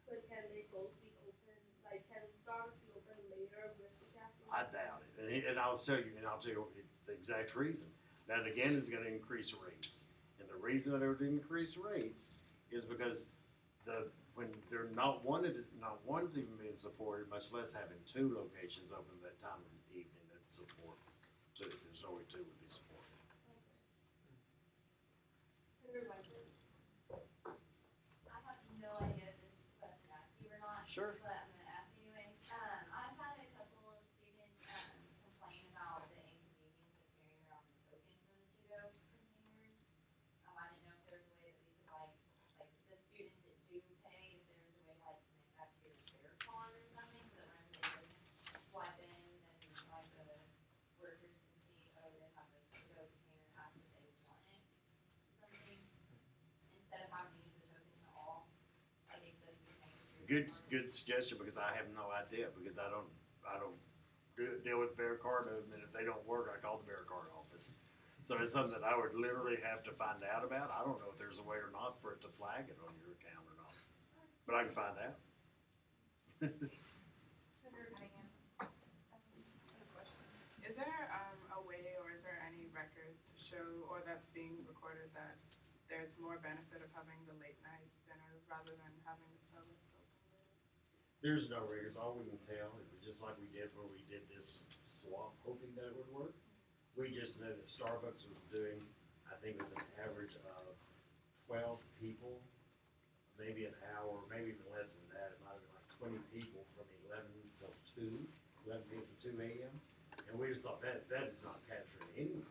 But can they both be open, like can Starbucks be open later with the caf? I doubt it. And I'll tell you the exact reason. That again is going to increase rates. And the reason that it would increase rates is because when they're not one's even being supported, much less having two locations open that time of the evening that support two. There's only two would be supported. Sure. but I'm gonna ask anyway. I've had a couple of students, complain about the inconvenience of carrying around the token for the to-go containers. I didn't know if there was a way that we could like the students that do pay, if there was a way to like connect that to your fare card or something, so that whenever they go swipe in, then like the workers can see, oh, they have a to-go container after they want it, something, instead of having to use the tokens to all. I think that you can Good suggestion, because I have no idea, because I don't deal with bear card, and if they don't work, I call the bear card office. So it's something that I would literally have to find out about. I don't know if there's a way or not for it to flag it on your account or not, but I can find out. Is there a way, or is there any record to show, or that's being recorded, that there's more benefit of having the late night dinner rather than having the service open later? There's no rigors. All we can tell is just like we did when we did this swap, hoping that it would work. We just know that Starbucks was doing, I think it was an average of 12 people, maybe an hour, maybe even less than that. It might have been like 20 people from 11 till 2, 11 p.m. to 2 a.m. And we just thought that is not capturing anyone.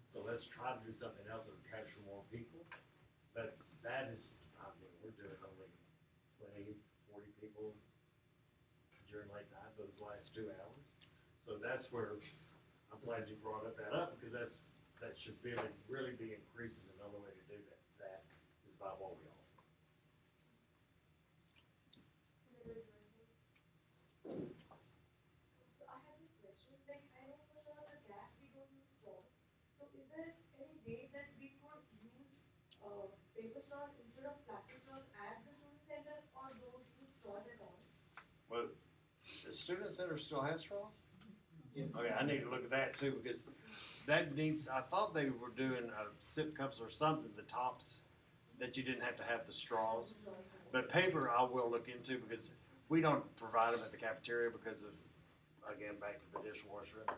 So let's try to do something else that would capture more people. But that is, I mean, we're doing only 20, 40 people during late night, those last 2 hours. So that's where I'm glad you brought that up, because that should really be increasing. Another way to do that is by what we offer. So I have this question, like I know for sure the gas we don't use straws. So is there any way that we could use paper straws instead of plastic straws at the student center, or don't use straws at all? Well, the student center still has straws? Yeah. Okay, I need to look at that too, because that needs, I thought they were doing sip cups or something, the tops, that you didn't have to have the straws. But paper I will look into, because we don't provide them at the cafeteria because of, again, back to the dishwasher and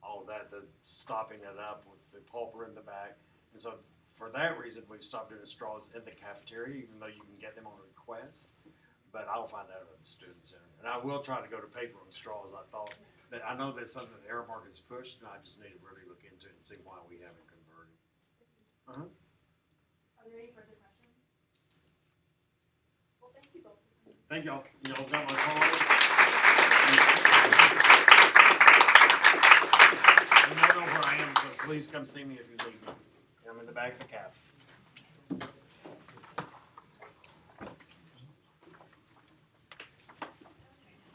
all of that, the stopping it up with the pulper in the back. And so for that reason, we've stopped doing straws in the cafeteria, even though you can get them on request. But I'll find out at the student center. And I will try to go to paper and straws. I know that's something that Airmark has pushed, and I just need to really look into it and see why we haven't converted. Are there any further questions? Well, thank you both. Thank y'all. Y'all got my card. You know where I am, so please come see me if you need me. I'm in the back of the caf.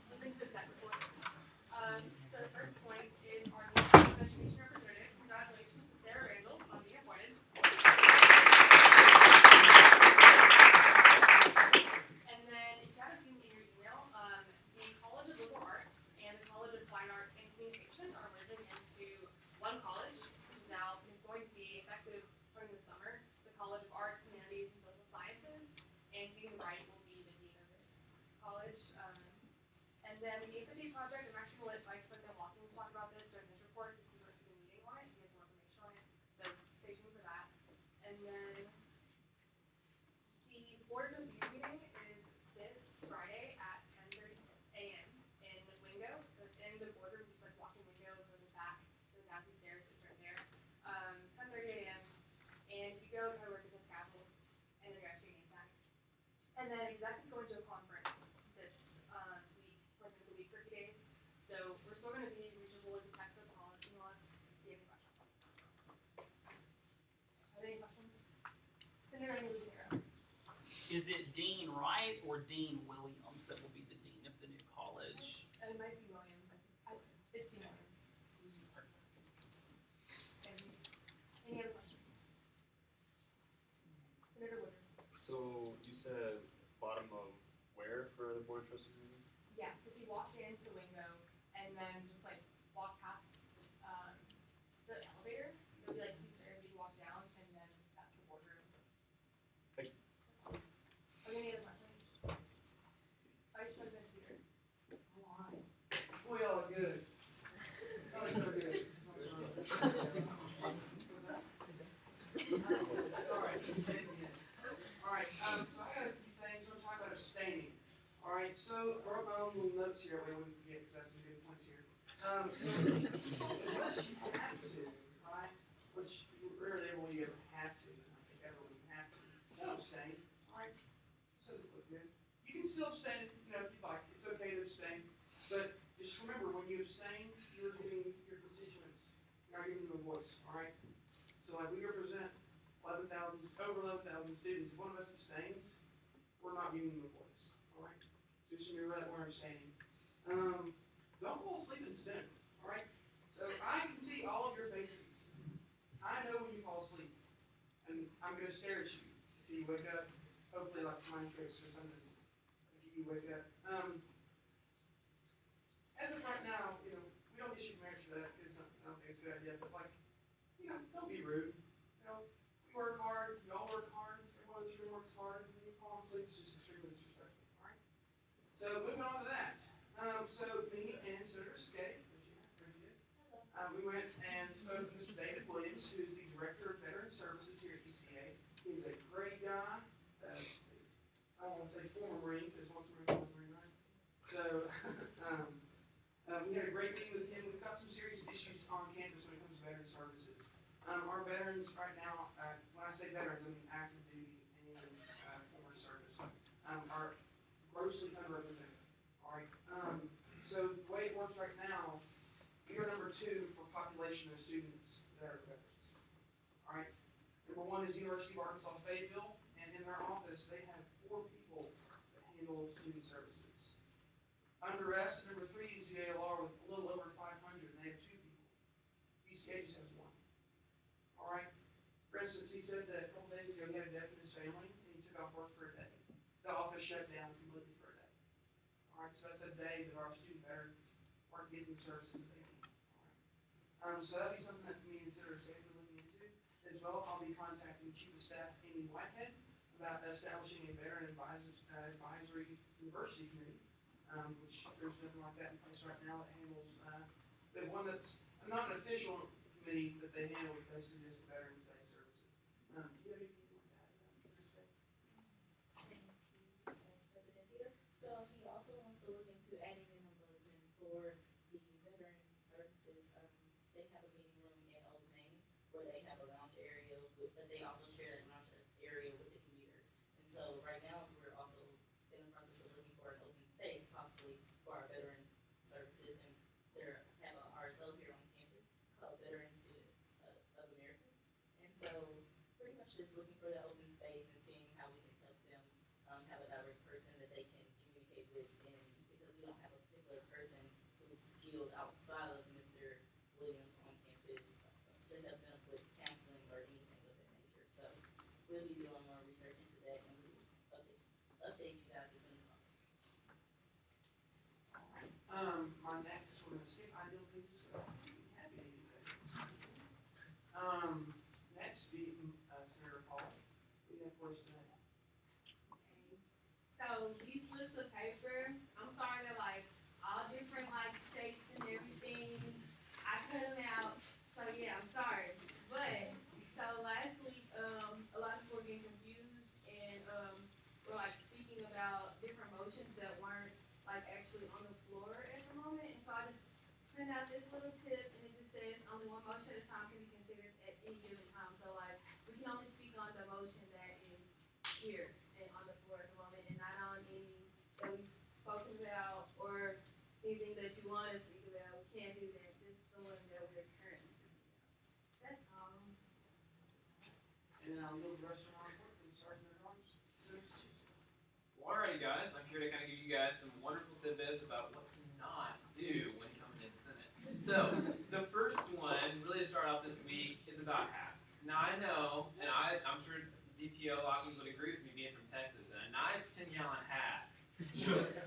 Moving to the tech reports. So the first point is our new education representative. Congratulations to Sarah Randall on being appointed. And then, if you haven't seen in your email, the College of Liberal Arts and the College of Fine Arts and Communication are merging into one college, which is now going to be effective starting this summer. The College of Arts, Humanities, and Social Sciences, and Dean Wright will be the dean of this college. And then the 850 project, I'm actually going to let Vice President Watkins talk about this during his report, because he went to the meeting on it. He has more information on it, so stay tuned for that. And then the board of trustees meeting is this Friday at 10:30 a.m. in Wingo. So it's in the boardroom, just like walking Wingo, go to the back, goes down these stairs, it's right there. 10:30 a.m. And if you go, kind of work business casual, and then you're actually name tag. And then exec is going to a conference this week, once a week for a few days. So we're still going to be reachable. You can text us, call us, email us if you have any questions. Are there any questions? Senator Lucero. Is it Dean Wright or Dean Williams that will be the dean of the new college? It might be Williams. It's Dean Williams. Any other questions? Senator Woodard. So you said bottom of where for the board of trustees meeting? Yeah, so if you walk into Wingo and then just like walk past the elevator, there'll be like these stairs you walk down, and then that's the boardroom. Thank you. Are there any other questions? Vice President Peter. We all good. Oh, so good. All right, so I got a few things. We'll talk about abstaining. All right, so I wrote my own little notes here, that way I wouldn't forget, because that's some good points here. So, unless you have to, right, which rarely ever will you ever have to, I don't think ever will you have to, don't abstain, right? Just doesn't look good. You can still abstain, if you like, it's okay to abstain, but just remember, when you abstain, you're giving your constituents, you're not giving them a voice, all right? So like we represent over 11,000 students. If one of us abstains, we're not giving them a voice, all right? Just remember that we're abstaining. Don't fall asleep in sin, all right? So I can see all of your faces. I know when you fall asleep, and I'm going to stare at you until you wake up. Hopefully like mind tricks or something. You wake up. As of right now, we don't issue marriage for that because I don't think it's a good idea. But don't be rude. We work hard. Y'all work hard. Everyone in this room works hard. And when you fall asleep, it's just extremely disrespectful. All right. So moving on to that. So me and Senator Skate, we went and spoke to Mr. David Williams, who is the Director of Veteran Services here at UCA. He's a great guy. I don't want to say former Marine, because once a Marine, always a Marine, right? So, we had a great meeting with him. We've got some serious issues on campus when it comes to veteran services. Our veterans right now, when I say veterans, I mean active duty and former service, are grossly underrepresented. All right. So the way it works right now, we are number 2 for population of students that are veterans. All right. Number 1 is University of Arkansas Fayetteville, and in their office they have 4 people that handle student services. Under us, number 3 is UALR with a little over 500, and they have 2 people. UCA just has 1. All right. For instance, he said that a couple days ago he had a death in his family, and he took off work for a day. The office shut down completely for a day. All right. So that's a day that our student veterans aren't getting the services that they need. All right. So that'll be something that me and Senator Skate are looking into as well. I'll be contacting Chief of Staff Amy Whitehead about establishing a veteran advisory university committee, which there's nothing like that in place right now. That handles the one that's not an official committee, but they handle basically just the Veterans Day services. Do you have anything like that? Thank you, President Peter. So he also wants to look into adding an ombudsman for the veteran services. They have a meeting room in Old Main where they have a lounge area, but they also share that lounge area with the commuters. And so right now we're also in the process of looking for an open space, possibly for our veteran services. And they have a RSO here on campus called Veteran Students of America. And so pretty much just looking for that open space and seeing how we can help them have a direct person that they can communicate with. And because we don't have a particular person who's skilled outside of Mr. Williams on campus to help them with counseling or anything of that nature. So we'll be doing more research into that, and we'll update you guys as soon as possible. All right. My next one is I don't think it's going to be happy to do that. Next, Senator Paul. We have for us tonight. So these slips of paper, I'm sorry, they're like all different like shapes and everything. I cut them out, so yeah, I'm sorry. But so last week, a lot of people were getting confused and were like speaking about different motions that weren't like actually on the floor at the moment. And so I just printed out this little tip, and it just says only one motion at a time can be considered at any given time. So like we can only speak on the motion that is here and on the floor at the moment, and not on any that we've spoken about or anything that you want to speak about. We can't do that. This is the one that we're currently speaking about. That's all. And then I'll leave the rest of my report to the Sergeant at Arms. Well, alrighty, guys. I'm here to kind of give you guys some wonderful tidbits about what to not do when coming in the Senate. So, the first one, really to start off this week, is about hats. Now, I know, and I'm sure DPO Lockman would agree with me being from Texas, and a nice 10-gallon hat looks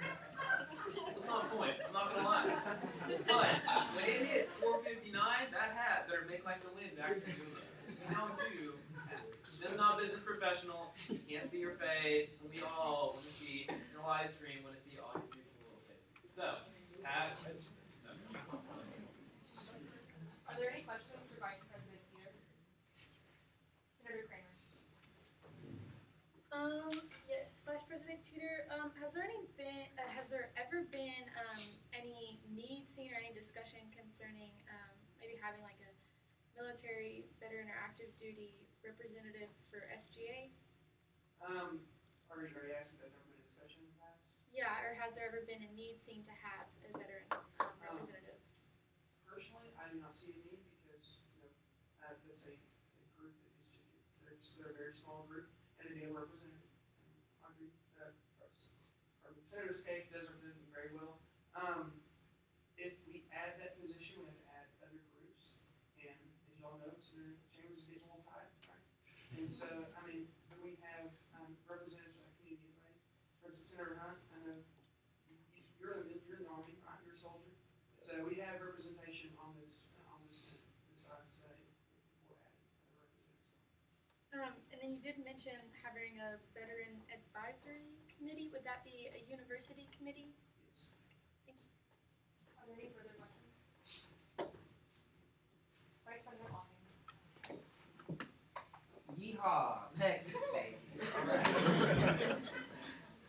on point. I'm not gonna lie. But when it hits 459, that hat better make like the wind back to New England. We don't do hats. It's just not business professional. You can't see your face. And we all want to see in the live stream, want to see all your beautiful little faces. So, hats. Are there any questions for Vice President Peter? Senator Kramer. Yes, Vice President Teeter, has there ever been any need seen or any discussion concerning maybe having like a military veteran or active duty representative for SGA? Are you asking if that's ever been a discussion in the past? Yeah, or has there ever been a need seen to have a veteran representative? Personally, I do not see a need because, it's a group that is they're a very small group and they do represent. Senator Scaife does represent them very well. If we add that position, we have to add other groups, and as y'all know, Senator Chambers is getting a little tight, right? And so, we have representatives from the community anyways. For instance, Senator Hunt, I know you're in the Army, right? You're a soldier. So we have representation on this side, so we're adding other representatives. And then you did mention having a veteran advisory committee. Would that be a university committee? Yes. Thank you. Are there any further questions? Vice President Watkins. Yeehaw, Texas, baby. All right.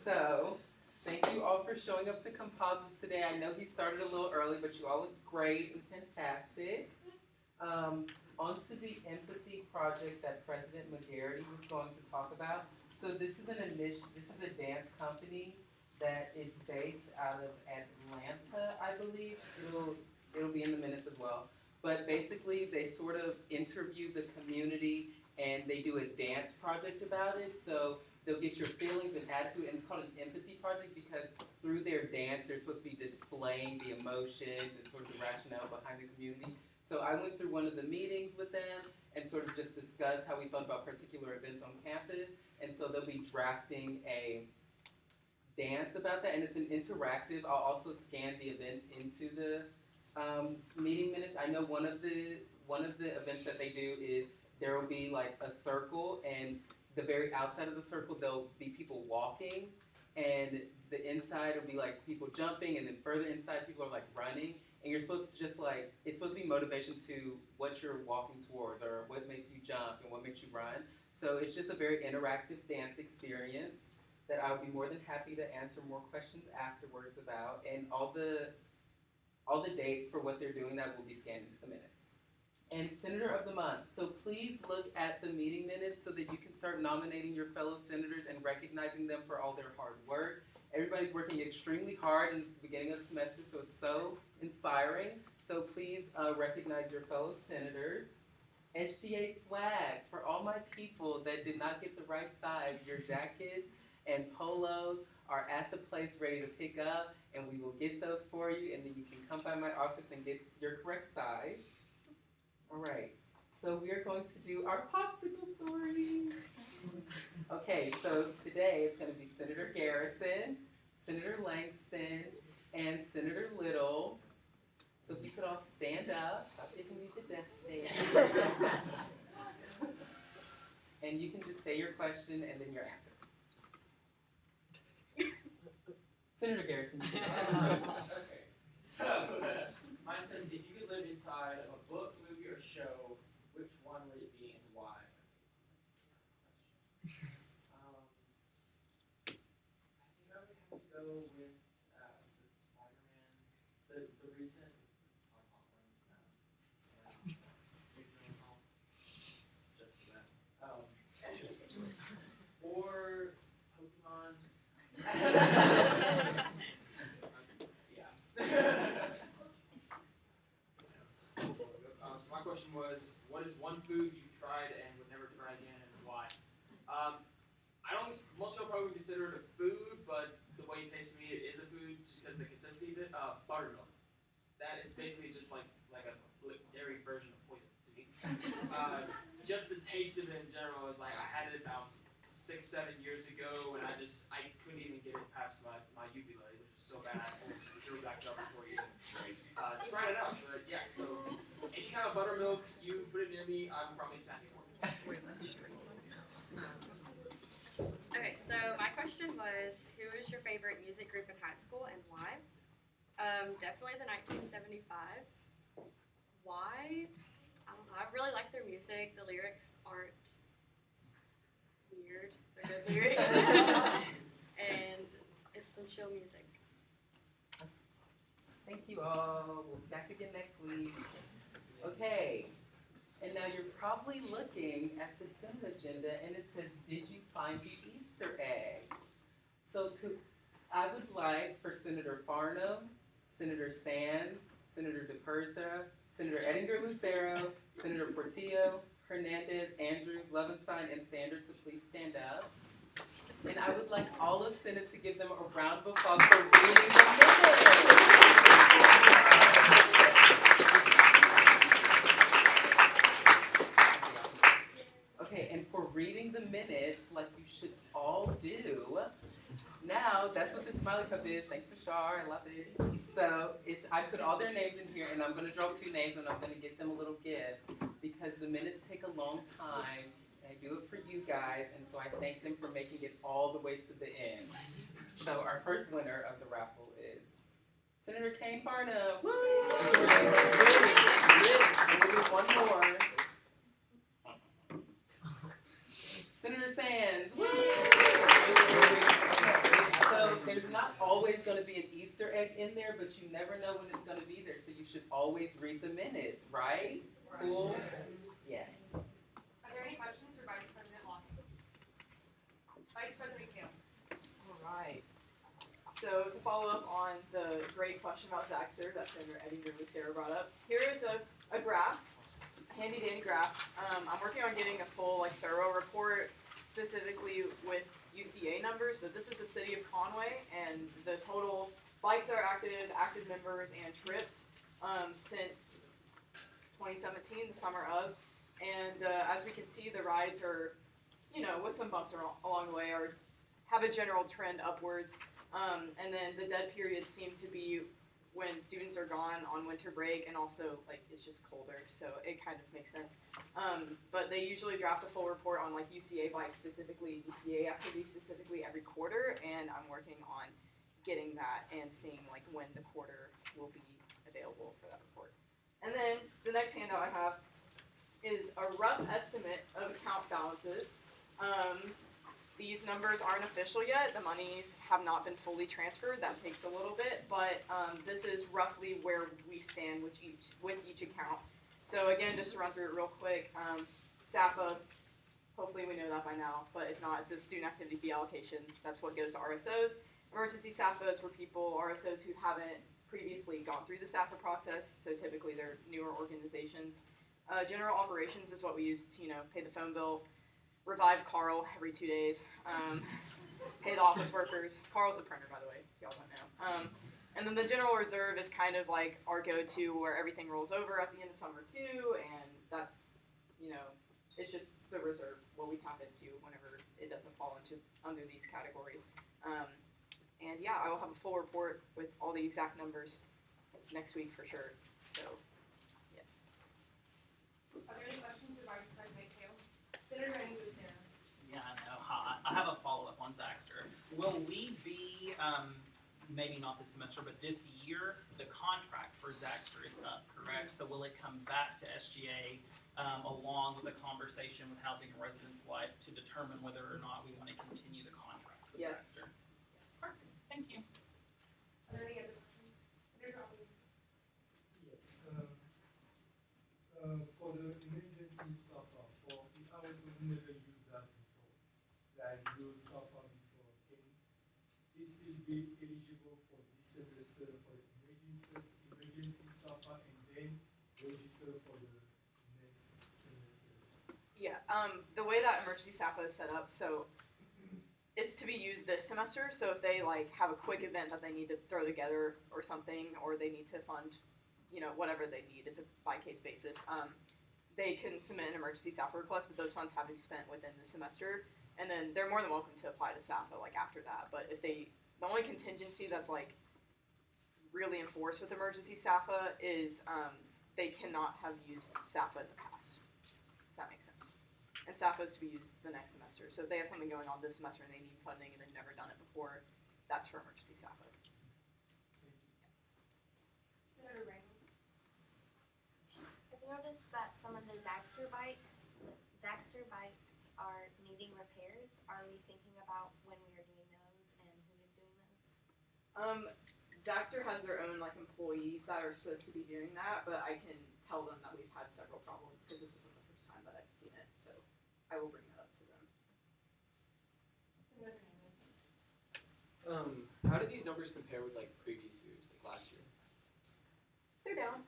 So, thank you all for showing up to Composites today. I know he started a little early, but you all look great and fantastic. On to the empathy project that President McGarity was going to talk about. So this is this is a dance company that is based out of Atlanta, I believe. It'll be in the minutes as well. But basically, they sort of interview the community and they do a dance project about it. So they'll get your feelings and add to it. And it's called an empathy project because through their dance, they're supposed to be displaying the emotions and sort of the rationale behind the community. So I went through one of the meetings with them and sort of just discussed how we felt about particular events on campus. And so they'll be drafting a dance about that, and it's an interactive. I'll also scan the events into the meeting minutes. I know one of the events that they do is there will be like a circle, and the very outside of the circle there'll be people walking, and the inside will be like people jumping, and then further inside people are like running. And you're supposed to just like, it's supposed to be motivation to what you're walking towards or what makes you jump and what makes you run. So it's just a very interactive dance experience that I would be more than happy to answer more questions afterwards about. And all the dates for what they're doing that will be scanned into the minutes. And Senator of the Month. So please look at the meeting minutes so that you can start nominating your fellow senators and recognizing them for all their hard work. Everybody's working extremely hard in the beginning of the semester, so it's so inspiring. So please recognize your fellow senators. SGA swag for all my people that did not get the right size. Your jackets and polos are at the place ready to pick up, and we will get those for you, and then you can come by my office and get your correct size. All right, so we are going to do our popsicle stories. Okay, so today it's going to be Senator Garrison, Senator Langston, and Senator Little. So if you could all stand up, stop giving me the death stare. And you can just say your question and then your answer. Senator Garrison. Okay, so mine says, if you could live inside of a book, movie, or show, which one would it be and why? I think I would have to go with the Spider-Man, the recent Tom Holland, just for that. Or Pokemon. Yeah. So my question was, what is one food you've tried and would never try again, and why? Most people probably consider it a food, but the way it tastes to me, it is a food just because of the consistency of it. Buttermilk. That is basically just like a dairy version of poison to me. Just the taste of it in general is like, I had it about 6-7 years ago, and I couldn't even get it past my uvula. It was just so bad, I threw it back up before using it. Tried it out, but yeah, so any kind of buttermilk, you put it near me, I would probably snack it for you. Okay, so my question was, who is your favorite music group in high school and why? Definitely the 1975. Why? I don't know. I really like their music. The lyrics aren't weird. They're the lyrics. And it's some chill music. Thank you all. We'll be back again next week. Okay. And now you're probably looking at the Senate agenda and it says, did you find the Easter egg? So I would like for Senator Farnham, Senator Sands, Senator DePersa, Senator Edinger Lucero, Senator Portillo, Hernandez, Andrews, Levenstein, and Sanders to please stand up. And I would like all of Senate to give them a round of applause for reading the minutes. Okay, and for reading the minutes, like you should all do. Now, that's what this smiley cup is. Thanks, Bashar. I love it. So I put all their names in here, and I'm going to draw 2 names, and I'm going to get them a little gift because the minutes take a long time. And I do it for you guys, and so I thank them for making it all the way to the end. So our first winner of the raffle is Senator Kane Farnham. Woo! And we'll do one more. Senator Sands. Woo! So there's not always going to be an Easter egg in there, but you never know when it's going to be there. So you should always read the minutes, right? Cool? Yes. Are there any questions for Vice President Lawkins? Vice President Kale. All right. So to follow up on the great question about Zaxter that Senator Edinger Lucero brought up, here is a graph, a handy dandy graph. I'm working on getting a full, thorough report specifically with UCA numbers, but this is the city of Conway, and the total bikes that are active members, and trips since 2017, the summer of. And as we can see, the rides are, with some bumps along the way, have a general trend upwards. And then the dead periods seem to be when students are gone on winter break, and also it's just colder, so it kind of makes sense. But they usually draft a full report on UCA bikes specifically, UCA activities specifically every quarter, and I'm working on getting that and seeing when the quarter will be available for that report. And then the next handout I have is a rough estimate of account balances. These numbers aren't official yet. The monies have not been fully transferred. That takes a little bit, but this is roughly where we stand with each account. So again, just to run through it real quick, SAFA, hopefully we know that by now, but if not, it's the student activity fee allocation. That's what goes to RSOs. Emergency SAFA is for people, RSOs who haven't previously gone through the SAFA process, so typically they're newer organizations. General operations is what we use to, pay the phone bill, revive Carl every 2 days, pay the office workers. Carl's the printer, by the way, if y'all don't know. And then the general reserve is kind of our go-to where everything rolls over at the end of summer too, and that's, it's just the reserve, what we tap into whenever it doesn't fall under these categories. And yeah, I will have a full report with all the exact numbers next week for sure, so yes. Are there any questions for Vice President Kale? Senator Edinger Lucero. Yeah, I know. I have a follow-up on Zaxter. Will we be, maybe not this semester, but this year, the contract for Zaxter is up, correct? So will it come back to SGA along with a conversation with Housing and Residence Life to determine whether or not we want to continue the contract with Yes. Zaxter? Yes. Perfect. Thank you. Are there any other questions? Senator Robbins. Yes. For the emergency SAFA, I also never used that before. Use SAFA before. Can it still be eligible for this semester for the emergency SAFA and then register for the next semester? Yeah, the way that emergency SAFA is set up, so it's to be used this semester, so if they have a quick event that they need to throw together or something, or they need to fund, whatever they need, it's a by-case basis, they can submit an emergency SAFA request, but those funds have to be spent within the semester, and then they're more than welcome to apply to SAFA after that, but if the only contingency that's really enforced with emergency SAFA is they cannot have used SAFA in the past, if that makes sense. And SAFA is to be used the next semester. So if they have something going on this semester and they need funding and they've never done it before, that's for emergency SAFA. Senator Rangel. I've noticed that some of the Zaxter bikes are needing repairs, are we thinking about when we are doing those and who is doing those? Zaxter has their own like employees that are supposed to be doing that, but I can tell them that we've had several problems because this isn't the first time that I've seen it, so I will bring that up to them. How do these numbers compare with like previous years, like last year? They're down,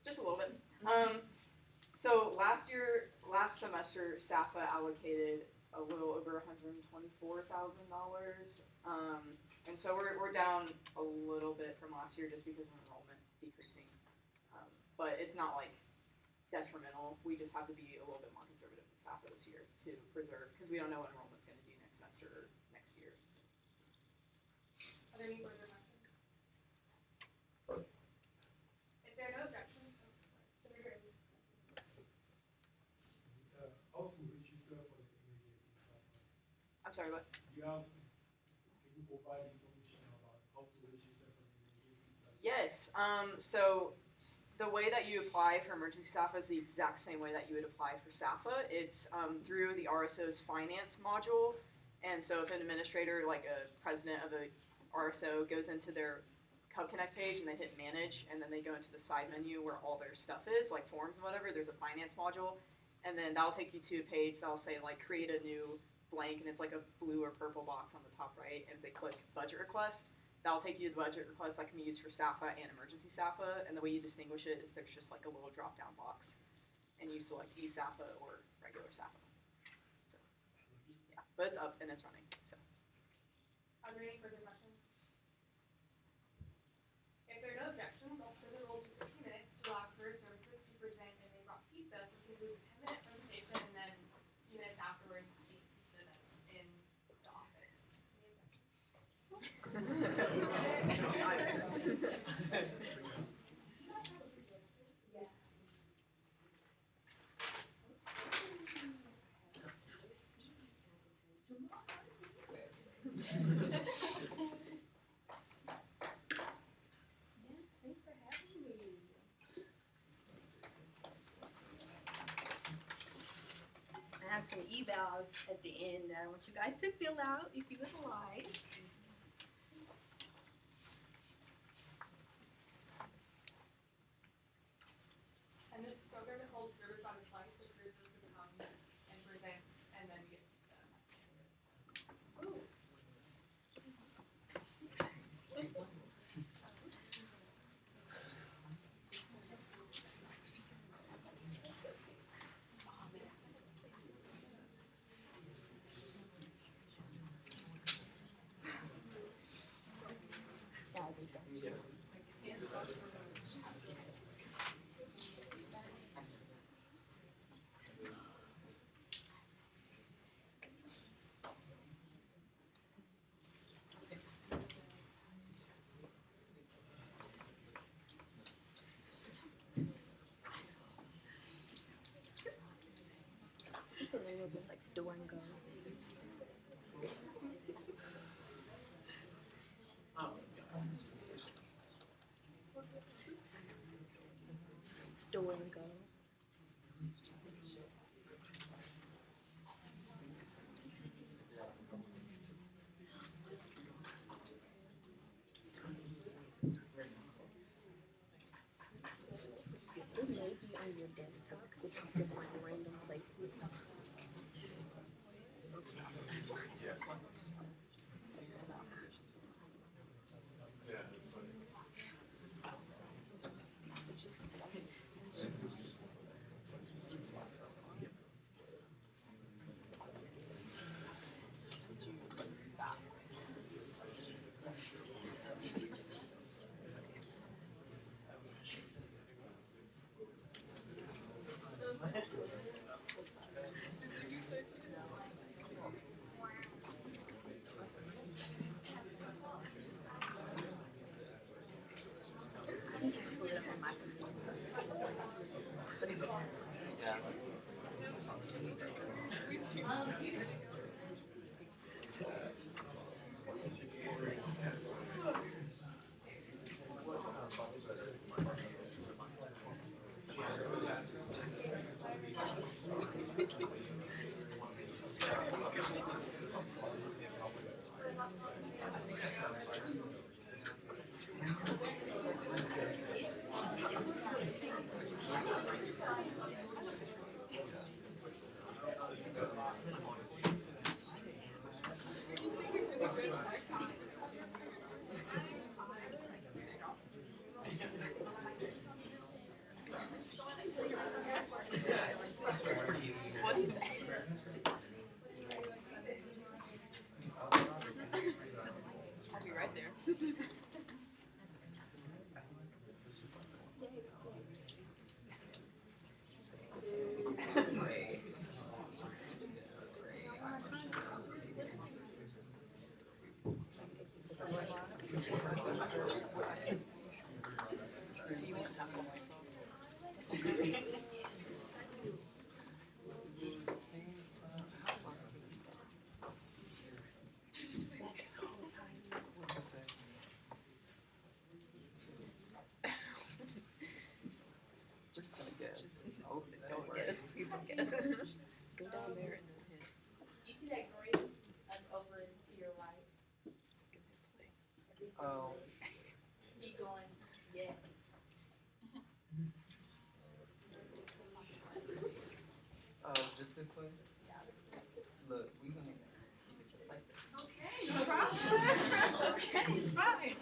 just a little bit. So last semester, SAFA allocated a little over $124,000, and so we're down a little bit from last year just because of enrollment decreasing, but it's not like detrimental. We just have to be a little bit more conservative with SAFA this year to preserve because we don't know what enrollment's going to do next semester or next year. So. Are there any further questions? If there are no objections, Senator Rose. How to register for the emergency support? I'm sorry, what? Can you provide information about how to register for the emergency support? Yes. So the way that you apply for emergency SAFA is the exact same way that you would apply for SAFA. It's through the RSO's finance module. And so if an administrator, like a president of a RSO, goes into their Hub Connect page and they hit manage, and then they go into the side menu where all their stuff is, like forms and whatever, there's a finance module. And then that'll take you to a page that'll say like create a new blank, and it's like a blue or purple box on the top right, and they click budget request. That'll take you to the budget request that can be used for SAFA and emergency SAFA, and the way you distinguish it is there's just like a little drop down box, and you select e-SAFA or regular SAFA. So, yeah, but it's up and it's running. So. Are there any further questions? If there are no objections, I'll spin the rules for 15 minutes to allow career services to present, and they brought pizza, so it includes a 10-minute presentation, and then a few minutes afterwards to eat pizza that's in the office. Any objections? Yes. Thanks for having me. I have some evals at the end that I want you guys to fill out if you would like. And this program is called Service on a Slice, so career services comes and presents, and then we get pizza. Ooh. It's like store and go. Store and go. It may be on your desktop because it pops up on random places. so it's pretty easy. What do you say? I'll be right there. Do you want taco lights on? Just gonna guess. Oh, don't guess. Please don't guess. Go down there and then hit. You see that green over to your right? Oh. Keep going. Yes. Oh, just this way? Look, we gonna keep it just like this. Okay, no problem. Okay, it's fine.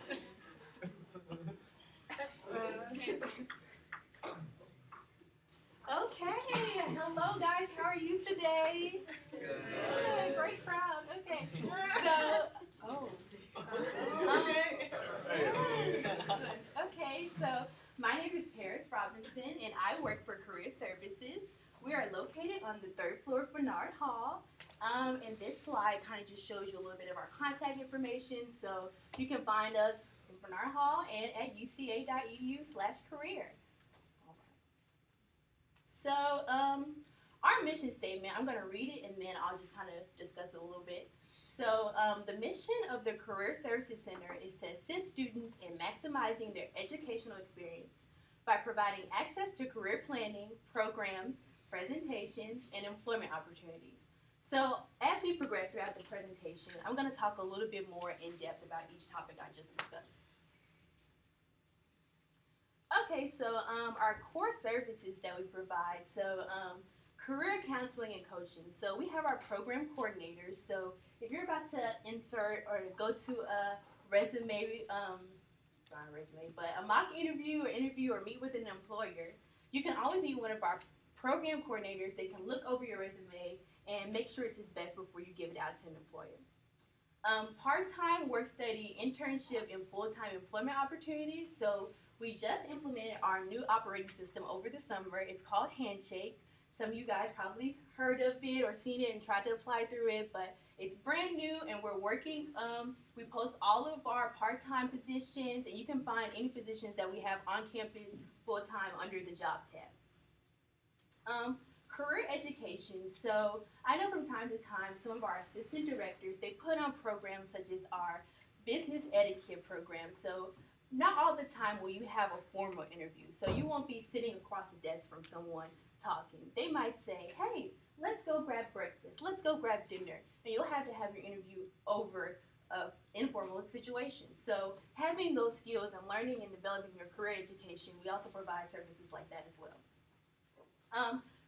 Okay, hello guys, how are you today? Good, great crowd. Okay, so my name is Paris Robinson, and I work for Career Services. We are located on the 3rd floor of Bernard Hall. And this slide kind of just shows you a little bit of our contact information. So you can find us in Bernard Hall and at uca.edu/career. So our mission statement, I'm going to read it and then I'll just kind of discuss it a little bit. So the mission of the Career Services Center is to assist students in maximizing their educational experience by providing access to career planning, programs, presentations, and employment opportunities. So as we progress throughout the presentation, I'm going to talk a little bit more in depth about each topic I just discussed. Okay, so our core services that we provide, so career counseling and coaching. So we have our program coordinators. So if you're about to insert or go to a resume, not a resume, but a mock interview or meet with an employer, you can always meet one of our program coordinators. They can look over your resume and make sure it's its best before you give it out to an employer. Part-time work study, internship, and full-time employment opportunities. So we just implemented our new operating system over the summer. It's called Handshake. Some of you guys probably heard of it or seen it and tried to apply through it, but it's brand new and we're working. We post all of our part-time positions, and you can find any positions that we have on campus full-time under the job tabs. Career education. So I know from time to time some of our assistant directors, they put on programs such as our business etiquette program. So not all the time will you have a formal interview. So you won't be sitting across the desk from someone talking. They might say, hey, let's go grab breakfast, let's go grab dinner. And you'll have to have your interview over an informal situation. So having those skills and learning and developing your career education, we also provide services like that as well.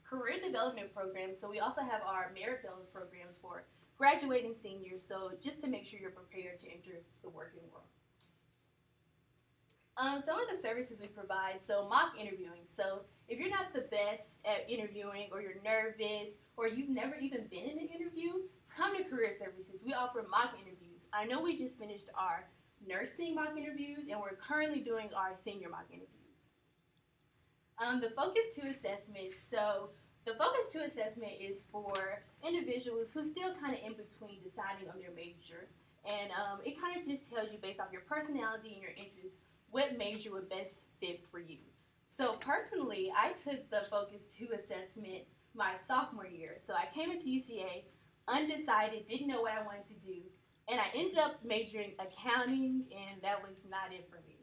Career development programs. So we also have our merit building programs for graduating seniors. So just to make sure you're prepared to enter the working world. Some of the services we provide, so mock interviewing. So if you're not the best at interviewing or you're nervous or you've never even been in an interview, come to Career Services. We offer mock interviews. I know we just finished our nursing mock interviews and we're currently doing our senior mock interviews. The Focus 2 assessment. So the Focus 2 assessment is for individuals who still kind of in between deciding on their major. And it kind of just tells you based off your personality and your interests what major would best fit for you. So personally, I took the Focus 2 assessment my sophomore year. So I came into UCA undecided, didn't know what I wanted to do, and I ended up majoring accounting, and that was not it for me.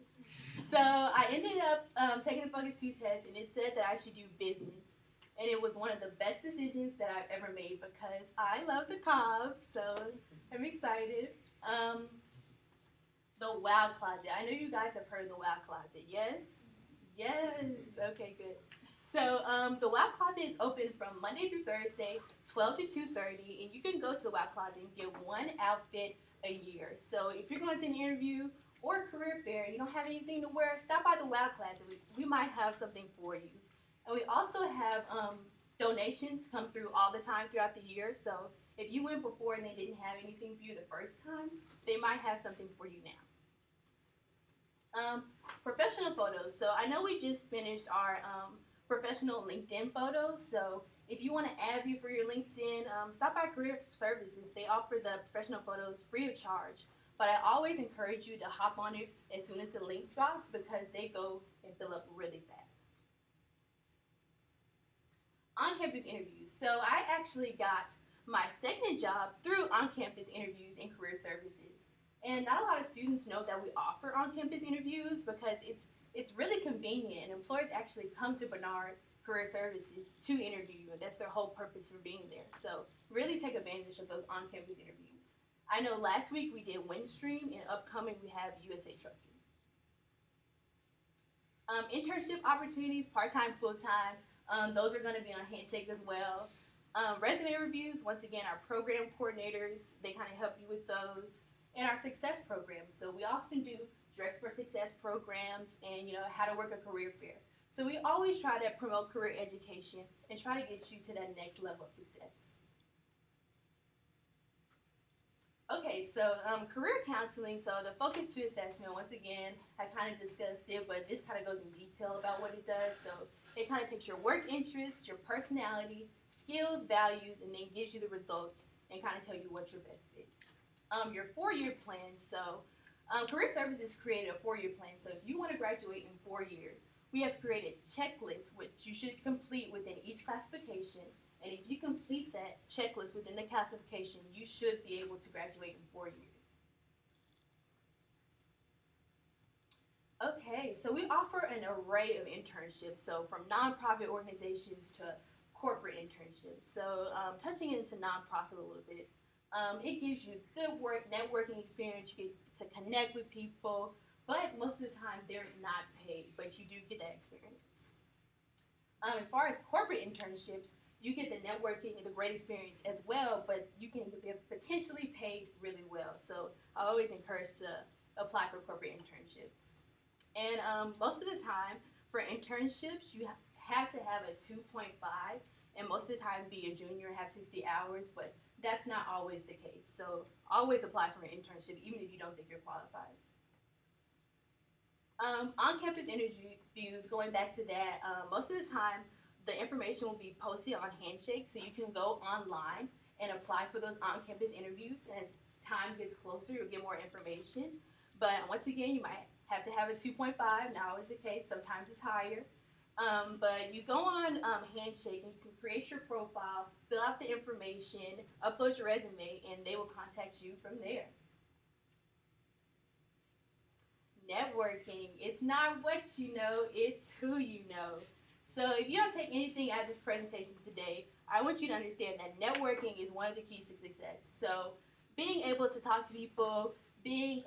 So I ended up taking the Focus 2 test, and it said that I should do business. And it was one of the best decisions that I've ever made because I love the Cobb, so I'm excited. The Wow Closet. I know you guys have heard of the Wow Closet. Yes? Yes. Okay, good. So the Wow Closet is open from Monday through Thursday, 12 to 2:30, and you can go to the Wow Closet and get one outfit a year. So if you're going to an interview or a career fair, you don't have anything to wear, stop by the Wow Closet. We might have something for you. And we also have donations come through all the time throughout the year. So if you went before and they didn't have anything for you the first time, they might have something for you now. Professional photos. So I know we just finished our professional LinkedIn photos. So if you want to add you for your LinkedIn, stop by Career Services. They offer the professional photos free of charge. But I always encourage you to hop on it as soon as the link drops because they go and fill up really fast. On-campus interviews. So I actually got my second job through on-campus interviews in Career Services. And not a lot of students know that we offer on-campus interviews because it's really convenient. And employers actually come to Bernard Career Services to interview you, and that's their whole purpose for being there. So really take advantage of those on-campus interviews. I know last week we did LiveStream, and upcoming we have USA Trucking. Internship opportunities, part-time, full-time, those are going to be on Handshake as well. Resume reviews, once again, our program coordinators, they kind of help you with those. And our success programs. So we often do Dress for Success programs and, how to work a career fair. So we always try to promote career education and try to get you to that next level of success. Okay, so career counseling, so the Focus 2 assessment, once again, I kind of discussed it, but this kind of goes in detail about what it does. So it kind of takes your work interests, your personality, skills, values, and then gives you the results and kind of tell you what your best fit. Your 4-year plan, so Career Services created a 4-year plan. So if you want to graduate in 4 years, we have created checklists which you should complete within each classification. And if you complete that checklist within the classification, you should be able to graduate in 4 years. Okay, so we offer an array of internships, so from nonprofit organizations to corporate internships. So touching into nonprofit a little bit, it gives you good work, networking experience, you get to connect with people, but most of the time they're not paid, but you do get that experience. As far as corporate internships, you get the networking and the great experience as well, but you can be potentially paid really well. So I always encourage to apply for corporate internships. And most of the time for internships, you have to have a 2.5, and most of the time be a junior and have 60 hours, but that's not always the case. So always apply for an internship, even if you don't think you're qualified. On-campus interviews, going back to that, most of the time, the information will be posted on Handshake, so you can go online and apply for those on-campus interviews. And as time gets closer, you'll get more information. But once again, you might have to have a 2.5, not always the case, sometimes it's higher. But you go on Handshake and you can create your profile, fill out the information, upload your resume, and they will contact you from there. Networking, it's not what you know, it's who you know. So if you don't take anything out of this presentation today, I want you to understand that networking is one of the keys to success. So being able to talk to people, being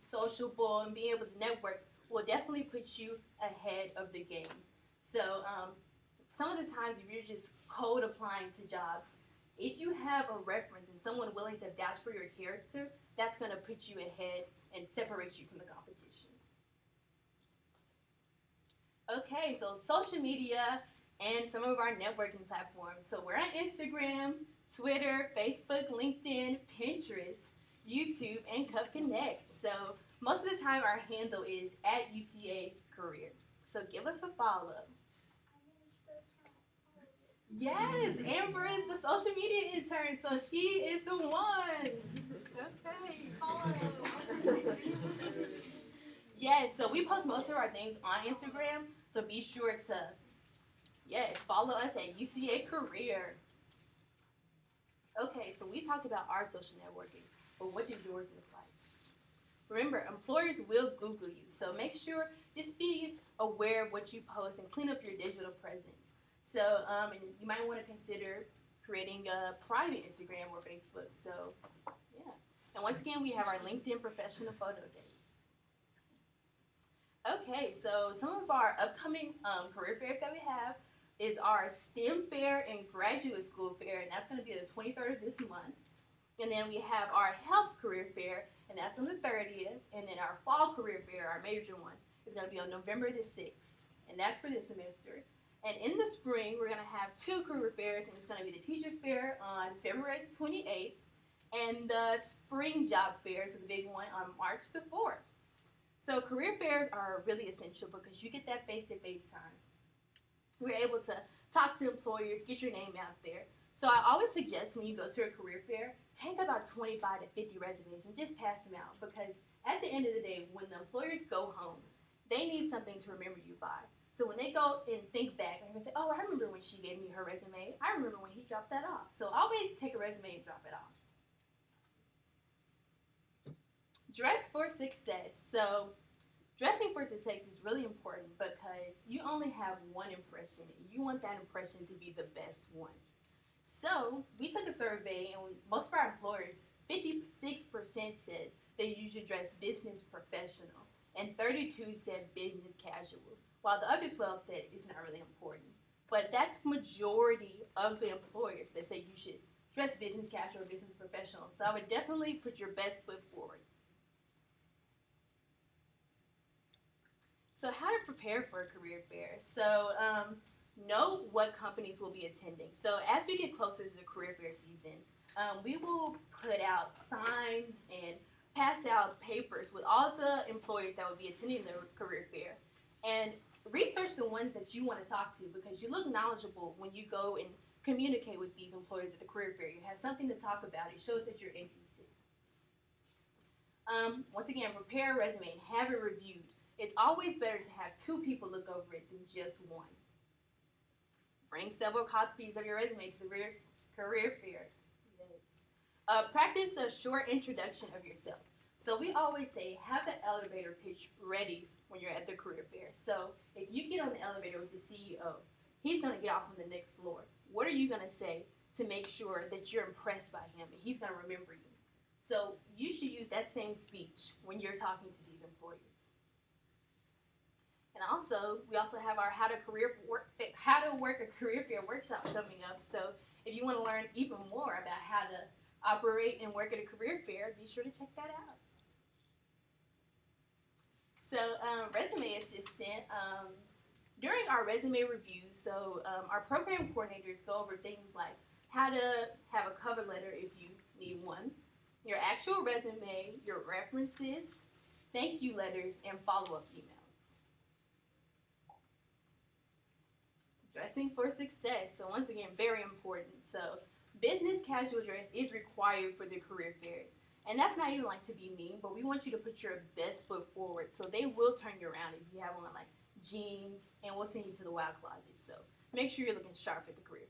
sociable, and being able to network will definitely put you ahead of the game. So some of the times if you're just cold applying to jobs, if you have a reference and someone willing to vouch for your character, that's going to put you ahead and separate you from the competition. Okay, so social media and some of our networking platforms. So we're on Instagram, Twitter, Facebook, LinkedIn, Pinterest, YouTube, and Cup Connect. So most of the time our handle is @UCA Career. So give us a follow. Yes, Amber is the social media intern, so she is the one. Okay, follow. Yes, so we post most of our things on Instagram, so be sure to, follow us at UCA Career. Okay, so we talked about our social networking, but what does yours look like? Remember, employers will Google you, so make sure, just be aware of what you post and clean up your digital presence. So, and you might want to consider creating a private Instagram or Facebook, so, yeah. And once again, we have our LinkedIn Professional Photo Day. Okay, so some of our upcoming career fairs that we have is our STEM fair and graduate school fair, and that's going to be the 23rd of this month. And then we have our health career fair, and that's on the 30th. And then our fall career fair, our major one, is going to be on November the 6th, and that's for this semester. And in the spring, we're gonna have 2 career fairs, and it's gonna be the Teachers Fair on February 28th, and the Spring Job Fair, so the big one, on March the 4th. So career fairs are really essential because you get that face-to-face time. We're able to talk to employers, get your name out there. So I always suggest when you go to a career fair, take about 25 to 50 resumes and just pass them out, because at the end of the day, when the employers go home, they need something to remember you by. So when they go and think back, they're gonna say, oh, I remember when she gave me her resume. I remember when he dropped that off. So always take a resume and drop it off. Dress for success. So dressing for success is really important because you only have one impression, and you want that impression to be the best one. So we took a survey, and most of our employers, 56% said they usually dress business professional, and 32% said business casual, while the other 12% said it's not really important. But that's majority of the employers that say you should dress business casual or business professional. So I would definitely put your best foot forward. So how to prepare for a career fair. So know what companies will be attending. So as we get closer to the career fair season, we will put out signs and pass out papers with all the employers that will be attending the career fair. And research the ones that you want to talk to, because you look knowledgeable when you go and communicate with these employers at the career fair. You have something to talk about. It shows that you're interested. Once again, prepare a resume and have it reviewed. It's always better to have 2 people look over it than just one. Bring several copies of your resume to the career fair. Yes. Practice a short introduction of yourself. So we always say, have the elevator pitch ready when you're at the career fair. So if you get on the elevator with the CEO, he's going to get off on the next floor. What are you going to say to make sure that you're impressed by him and he's going to remember you? So you should use that same speech when you're talking to these employers. And also, we also have our How to Work a Career Fair workshop coming up. So if you want to learn even more about how to operate and work at a career fair, be sure to check that out. So resume assistant, during our resume reviews, so our program coordinators go over things like how to have a cover letter if you need one, your actual resume, your references, thank you letters, and follow-up emails. Dressing for success. So once again, very important. So business casual dress is required for the career fairs. And that's not even like to be mean, but we want you to put your best foot forward. So they will turn you around if you have on like jeans, and we'll send you to the wild closet. So make sure you're looking sharp at the career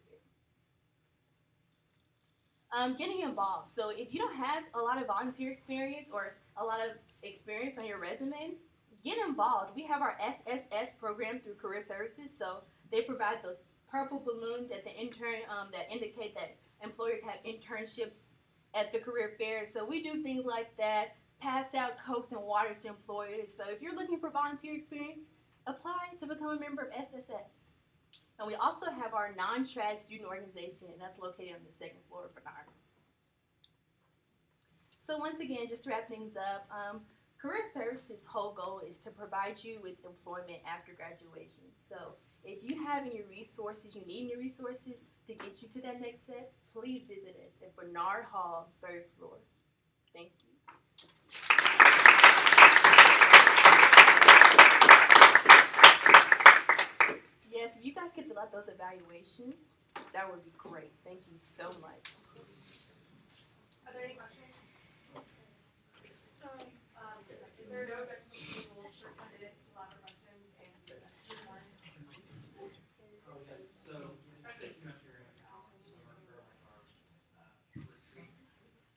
fair. Getting involved. So if you don't have a lot of volunteer experience or a lot of experience on your resume, get involved. We have our SSS program through Career Services. So they provide those purple balloons at the intern that indicate that employers have internships at the career fair. So we do things like that, pass out Cokes and waters to employers. So if you're looking for volunteer experience, apply to become a member of SSS. And we also have our non-trad student organization, and that's located on the 2nd floor of Bernard. So once again, just to wrap things up, Career Services' whole goal is to provide you with employment after graduation. So if you have any resources, you need any resources to get you to that next step, please visit us at Bernard Hall, 3rd floor. Thank you. Yes, if you guys could fill out those evaluations, that would be great. Thank you so much. Are there any questions? If there are no questions, we'll short candidates to allow for questions and section 1. So, just thinking of your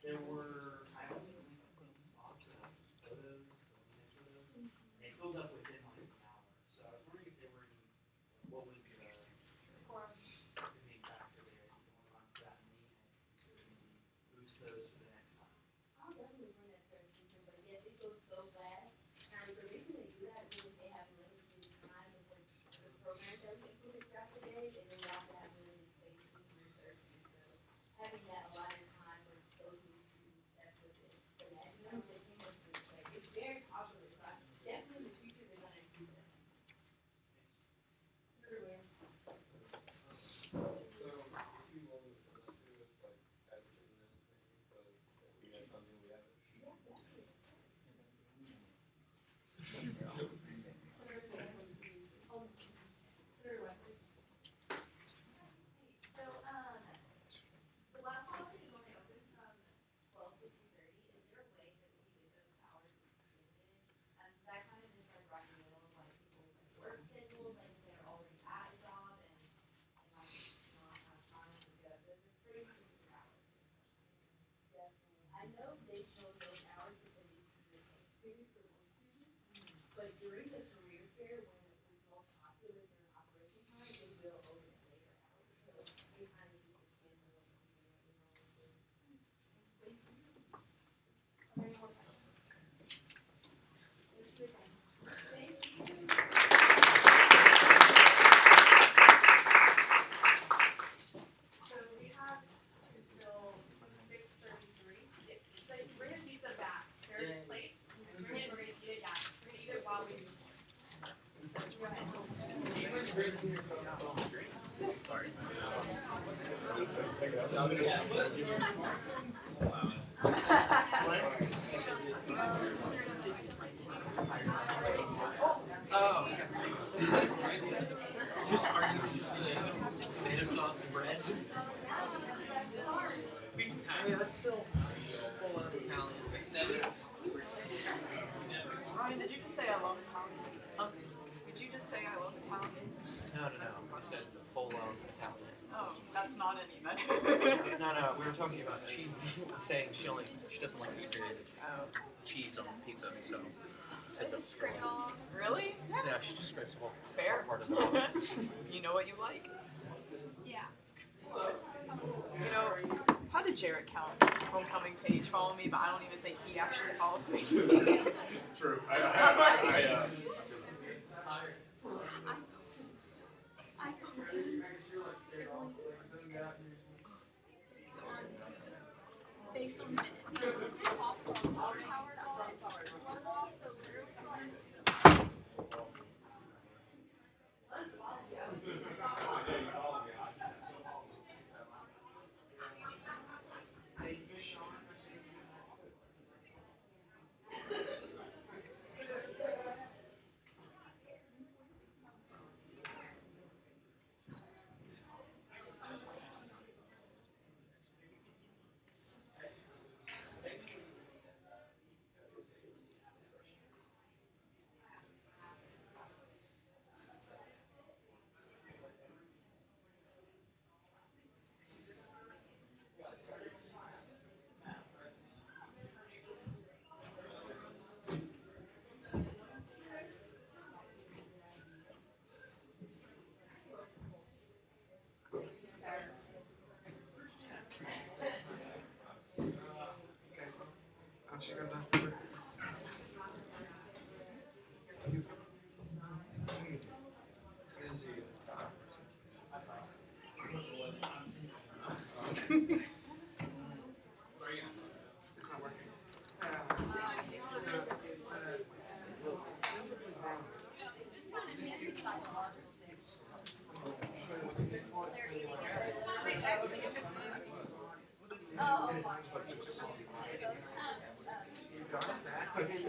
there were, I only spots of photos, photos, and they filled up within like an hour. So I was wondering if there were any, what was the main factor there? If you want to run that many and maybe boost those for the next time. I'll definitely run that third season, but yes, it goes so fast. And know they chose those hours because it's the test period for most students, but during the career fair, when it was most popular during operation time, they will open at later hours. So it kind of just depends on what Any more questions? Thank you. Thank you. So we have until 6:33. So we're gonna eat the back. There are plates. We're gonna eat it. Yeah, we're gonna eat it while we do this. Go ahead. Sorry. Oh, just are you tomato sauce and bread? Pizza time. Yeah, that's still full of Italian. Ryan, did you just say I love Italian? Huh? Did you just say I love Italian? No. I said full of Italian. Oh, that's not any better. No. We were talking about she was saying she doesn't like to eat cheese on pizza, so I said the Scrape it all off. Really? yeah, she just scrapes the whole Fair. part of it off. You know what you like? Yeah. You know, how did Jarrett Counts homecoming page follow me, but I don't even think he actually follows me. True. Based on minutes. It's all powered on. One off the literal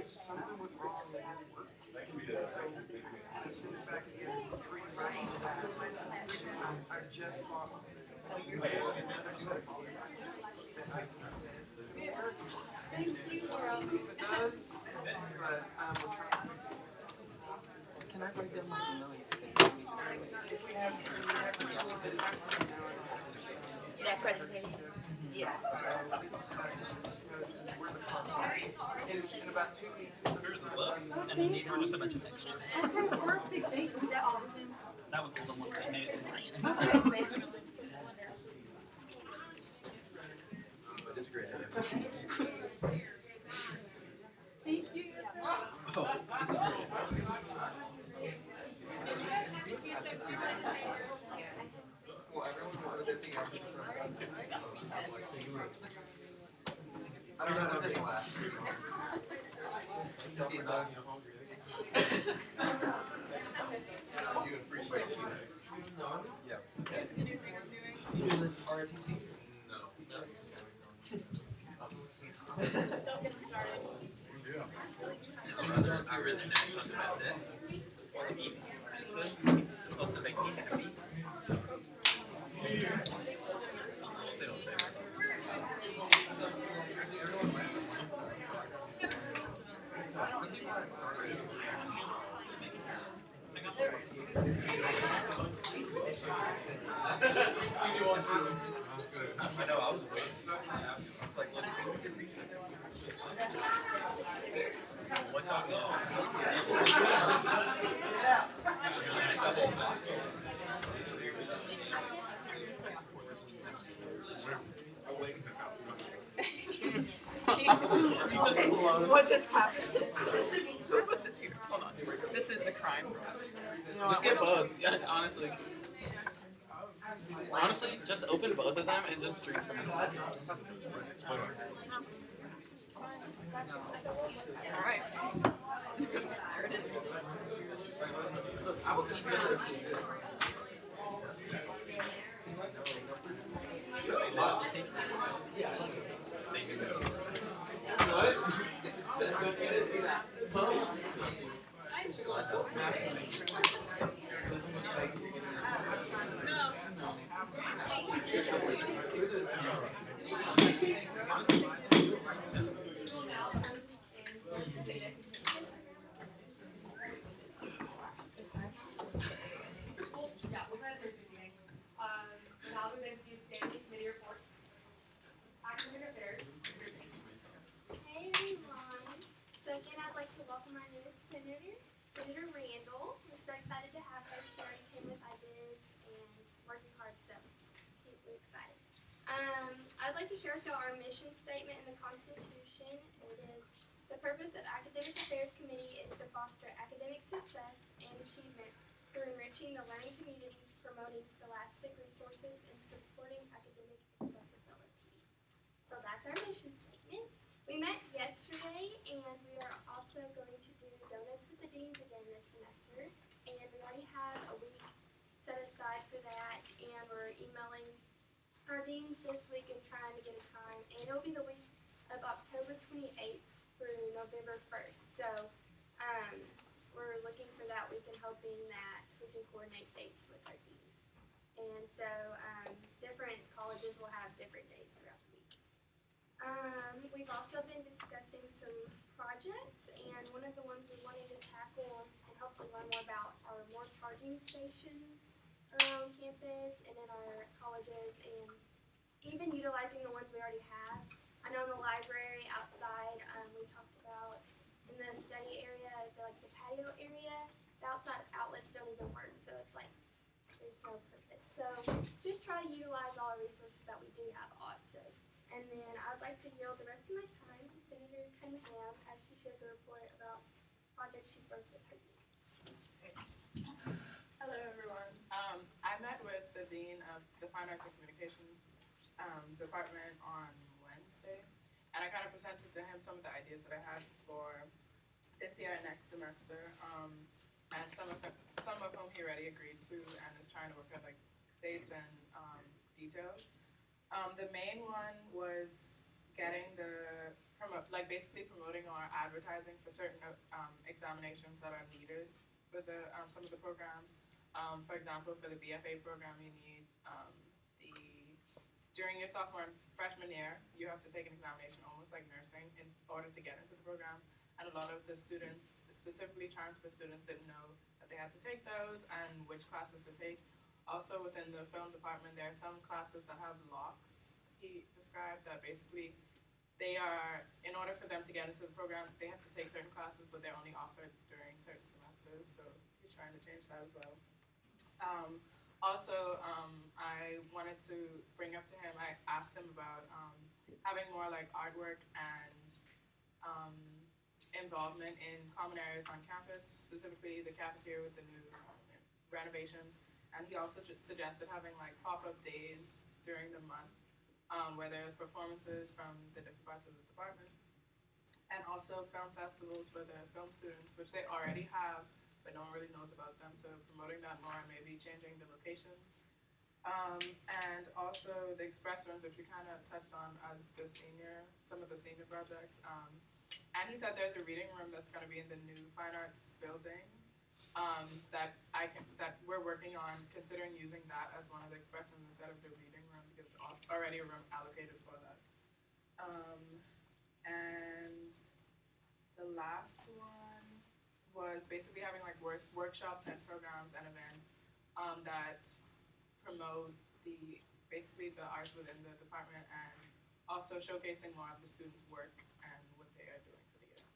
Something went wrong with your work. So I sent it back again, rewriting that. I just bought another set of polygraphs that IT says is going to work. Thank you. See if it does, but we're trying to fix it. Can I write down my email you sent me? That presentation? Yes. So it's just we're the process. In about 2 weeks, it's Here's the books, and then these were just a bunch of extras. Okay, perfect. Thank you. Is that all of them? That was all the ones that made it to Ryan. Okay. It's a great idea. Thank you. Oh, it's great. Well, everyone was thinking I don't know who's any last. Pizza. You appreciate you. Yeah. Is this a new thing I'm doing? You doing the ROTC? No. Don't get them started. I'd rather not talk about this. Pizza's supposed to make me happy. Still say I know, I was waiting. It's like, look, you're reaching it. What's up, though? I'll take the whole box. What just happened? Who put this here? Hold on. This is a crime. You know Just what, get both, yeah, honestly. Honestly, just open both of them and just drink from them. Alright. There it is. I will eat just as good. What? Don't get it, see that. Yeah, we'll kind of do meeting. Now we're going to standing committee reports. Academic affairs. Hey everyone. So again, I'd like to welcome our newest senator, Senator Randall. We're so excited to have her. She already came with ideas and working hard, so she's really excited. I'd like to share with you our mission statement in the Constitution. It is, the purpose of Academic Affairs Committee is to foster academic success and achievement through enriching the learning community, promoting scholastic resources, and supporting academic accessibility. So that's our mission statement. We met yesterday, and we are also going to do donuts with the deans again this semester. And we already have a week set aside for that, and we're emailing our deans this week and trying to get a time. And it'll be the week of October 28th through November 1st. So we're looking for that week and hoping that we can coordinate dates with our deans. And so different colleges will have different days throughout the week. We've also been discussing some projects, and one of the ones we wanted to tackle and hopefully learn more about are more charging stations around campus and in our colleges, and even utilizing the ones we already have. I know in the library outside, we talked about in the study area, the patio area, the outside outlets don't even work, so it's like there's no purpose. So just try to utilize all the resources that we do have also. And then I'd like to yield the rest of my time to Senator Cunningham as she shares a report about projects she's worked with her dean. Hello, everyone. I met with the Dean of the Fine Arts and Communications Department on Wednesday, and I kind of presented to him some of the ideas that I had for this year and next semester, and some of whom he already agreed to and is trying to work out like dates and details. The main one was getting basically promoting or advertising for certain examinations that are needed for the some of the programs. For example, for the BFA program, you need during your sophomore and freshman year, you have to take an examination almost like nursing in order to get into the program. And a lot of the students, specifically transfer students, didn't know that they had to take those and which classes to take. Also within the film department, there are some classes that have locks. He described that basically they are, in order for them to get into the program, they have to take certain classes, but they're only offered during certain semesters. So he's trying to change that as well. I wanted to bring up to him, I asked him about having more like artwork and involvement in common areas on campus, specifically the cafeteria with the new renovations. And he also suggested having like pop-up days during the month where there are performances from the different parts of the department. And also film festivals for the film students, which they already have, but no one really knows about them. So promoting that more and maybe changing the locations. And also the express rooms, which we kind of touched on as some of the senior projects. And he said there's a reading room that's going to be in the new Fine Arts building that we're working on, considering using that as one of the express rooms instead of the reading room, because it's already a room allocated for that. And the last one was basically having like workshops and programs and events that promote the basically the arts within the department and also showcasing more of the student work and what they are doing for the year.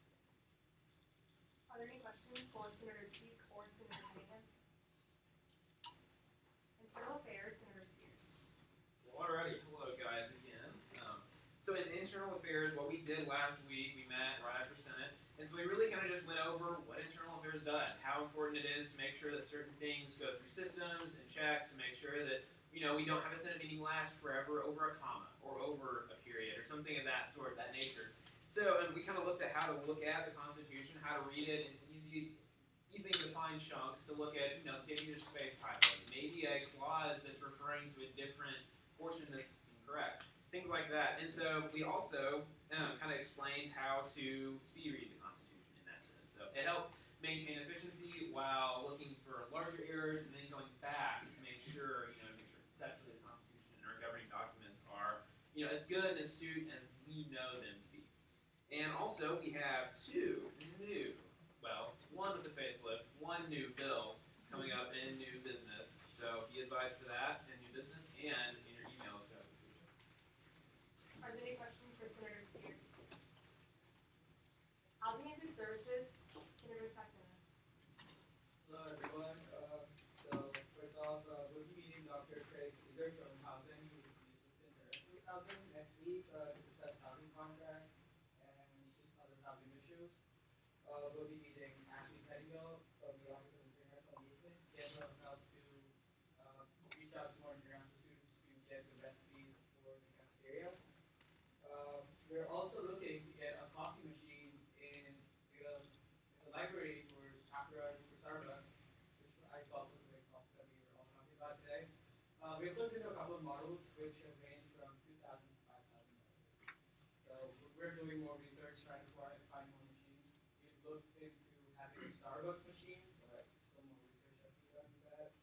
Are there any questions for Senator Cheek or Senator Nathan? Internal Affairs, Senator Spears. Well, alrighty. Hello, guys, again. So in internal affairs, what we did last week, we met right after Senate, and so we really kind of just went over what internal affairs does, how important it is to make sure that certain things go through systems and checks to make sure that, you know, we don't have a Senate meeting last forever over a comma or over a period or something of that sort, that nature. So, and we kind of looked at how to look at the Constitution, how to read it in easily defined chunks to look at, you know, giving you space highlight, maybe a clause that's referring to a different portion that's incorrect, things like that. And so we also kind of explained how to speed read the Constitution in that sense. So it helps maintain efficiency while looking for larger errors and then going back to make sure, conceptually the Constitution and our governing documents are, as good and astute as we know them to be. And also we have one with the facelift, one new bill coming up in new business. So be advised for that in new business and in your emails throughout this week. Are there any questions for Senator Spears? Housing and Food Services, Senator Saxena. Hello everyone. So first off, we'll be meeting Dr. Craig Eager from Housing, who is the Assistant Director of Housing, next week to discuss housing contracts and just other housing issues. We'll be meeting Ashley Pettigo from the Office of International Engagement. Get her help to reach out to more international students to get the recipes for the cafeteria. We're also looking to get a coffee machine in the library for after hours for Starbucks, which I thought was a big topic that we were all talking about today. We've looked into a couple of models which have ranged from $2,000 to $5,000. So we're doing more research, trying to find more machines. We've looked into having a Starbucks machine, but still more research has to be done with that.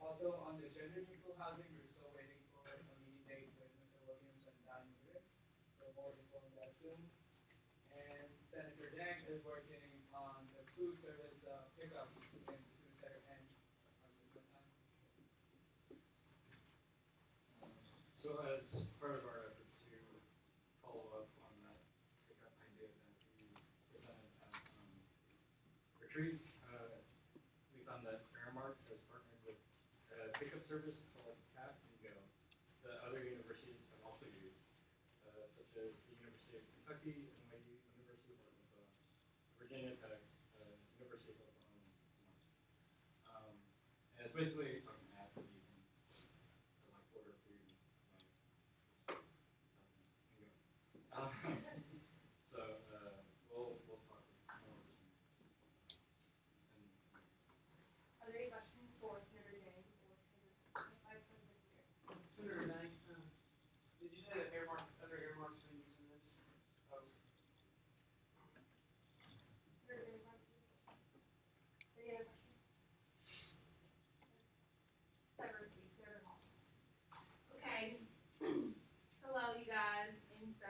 Also on the gender neutral housing, we're still waiting for a meeting date with Mr. Williams and Don Muir. So more info on that soon. And Senator Dang is working on the food service pickup in the student center and So as part of our effort to follow up on that pickup idea that we presented at retreat, we found that Fairmark has partnered with a pickup service called Tap and Go that other universities have also used, such as the University of Kentucky, NYU, University of Arkansas, Virginia Tech, University of Oklahoma, and it's basically like an app that you can order food. So we'll talk more. Are there any questions for Senator Dang or Vice President Pierre? Senator Dang, did you say that other earmarks have been using this? Senator Dang, any other questions? Diversity, Senator Hall. Okay. Hello, you guys. And so,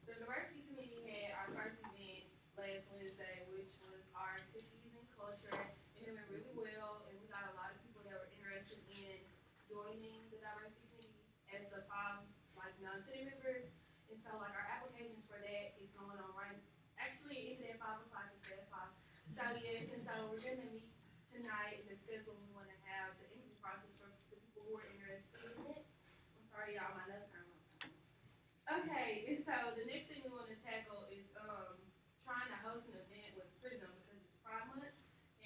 the diversity committee had our first event last Wednesday, which was our cookies and culture, and it went really well. And we got a lot of people that were interested in joining the diversity committee as the 5 non-city members. And so, our applications for that is going on right. Actually, it ended at 5 o'clock instead of 5. So yes, and so we're gonna meet tonight and discuss when we want to have the interview process for the people who are interested in it. I'm sorry, y'all, my notes are wrong. Okay, and so the next thing we want to tackle is trying to host an event with Prism because it's Pride Month,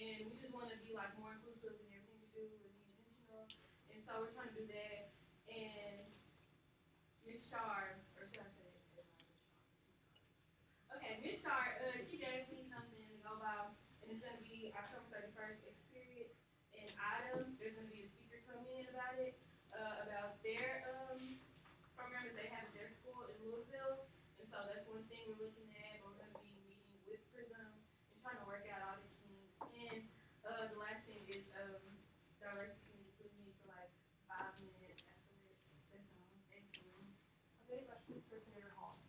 and we just want to be more inclusive in everything we do and be intentional. And so we're trying to do that. And Miss Shar, or should I say it? Okay, Miss Shar, she gave me something to go by, and it's gonna be October 31st, period. An item. There's gonna be a speaker come in about it, about their program that they have at their school in Louisville. And so that's one thing we're looking at. We're gonna be meeting with Prism and trying to work out all the kinks. And the last thing is diversity committee with me for 5 minutes afterwards. That's all. Thank you. Are there any questions for Senator Hall?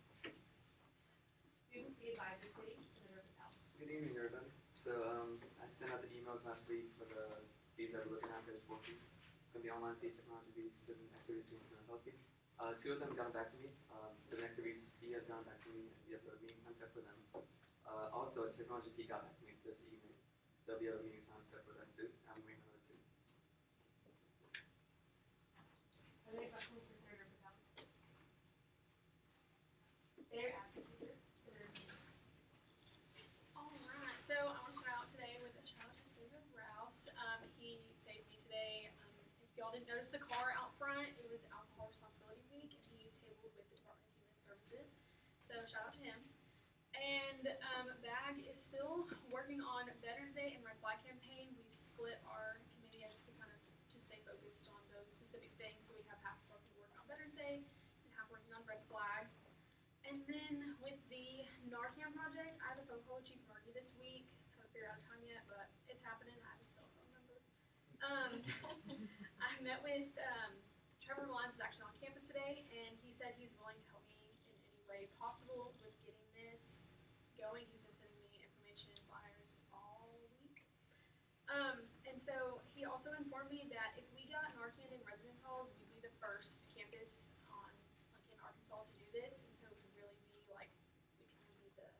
Student Fee Advisory Committee, Senator Patel. Good evening, everybody. So I sent out the emails last week for the fees that we're looking at for the school fees. It's going to be online via technology, student activities, and student healthy. Two of them got back to me. Student activities fee has gotten back to me, and we have the meeting time set for them. Also, a technology fee got back to me this evening, so we have a meeting time set for them too. I'm waiting on the two. Are there any questions for Senator Patel? Their advocacy group, Senator Sanders. Alright, so I want to start out today with a shout out to Senator Rouse. He saved me today. If y'all didn't notice the car out front, it was Alcohol Responsibility Week, and he tabled with the Department of Human Services. So shout out to him. And BAG is still working on Veterans Day and Red Flag campaign. We've split our committee as to kind of to stay focused on those specific things. So we have half working on Veterans Day and half working on Red Flag. And then with the Narcan project, I had a phone call with Chief Narky this week. Haven't figured out a time yet, but it's happening. I have his cell phone number. I met with Trevor Lyons is actually on campus today, and he said he's willing to help me in any way possible with getting this going. He's been sending me information, flyers all week. And so he also informed me that if we got Narcan in residence halls, we'd be the first campus on in Arkansas to do this, and so it would really be we kind of be the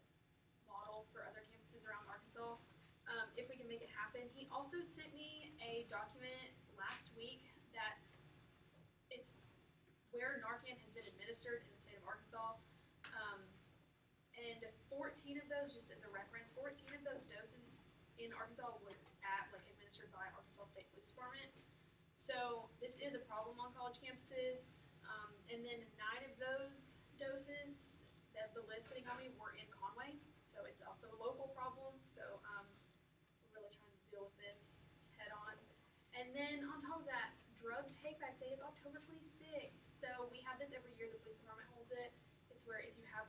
model for other campuses around Arkansas. If we can make it happen. He also sent me a document last week it's where Narcan has been administered in the state of Arkansas. And 14 of those, just as a reference, 14 of those doses in Arkansas were administered by Arkansas State Police Department. So this is a problem on college campuses. And then 9 of those doses, the list that he got me, were in Conway. So it's also a local problem. So we're really trying to deal with this head on. And then on top of that, Drug Take-Back Day is October 26th. So we have this every year. The police department holds it. It's where if you have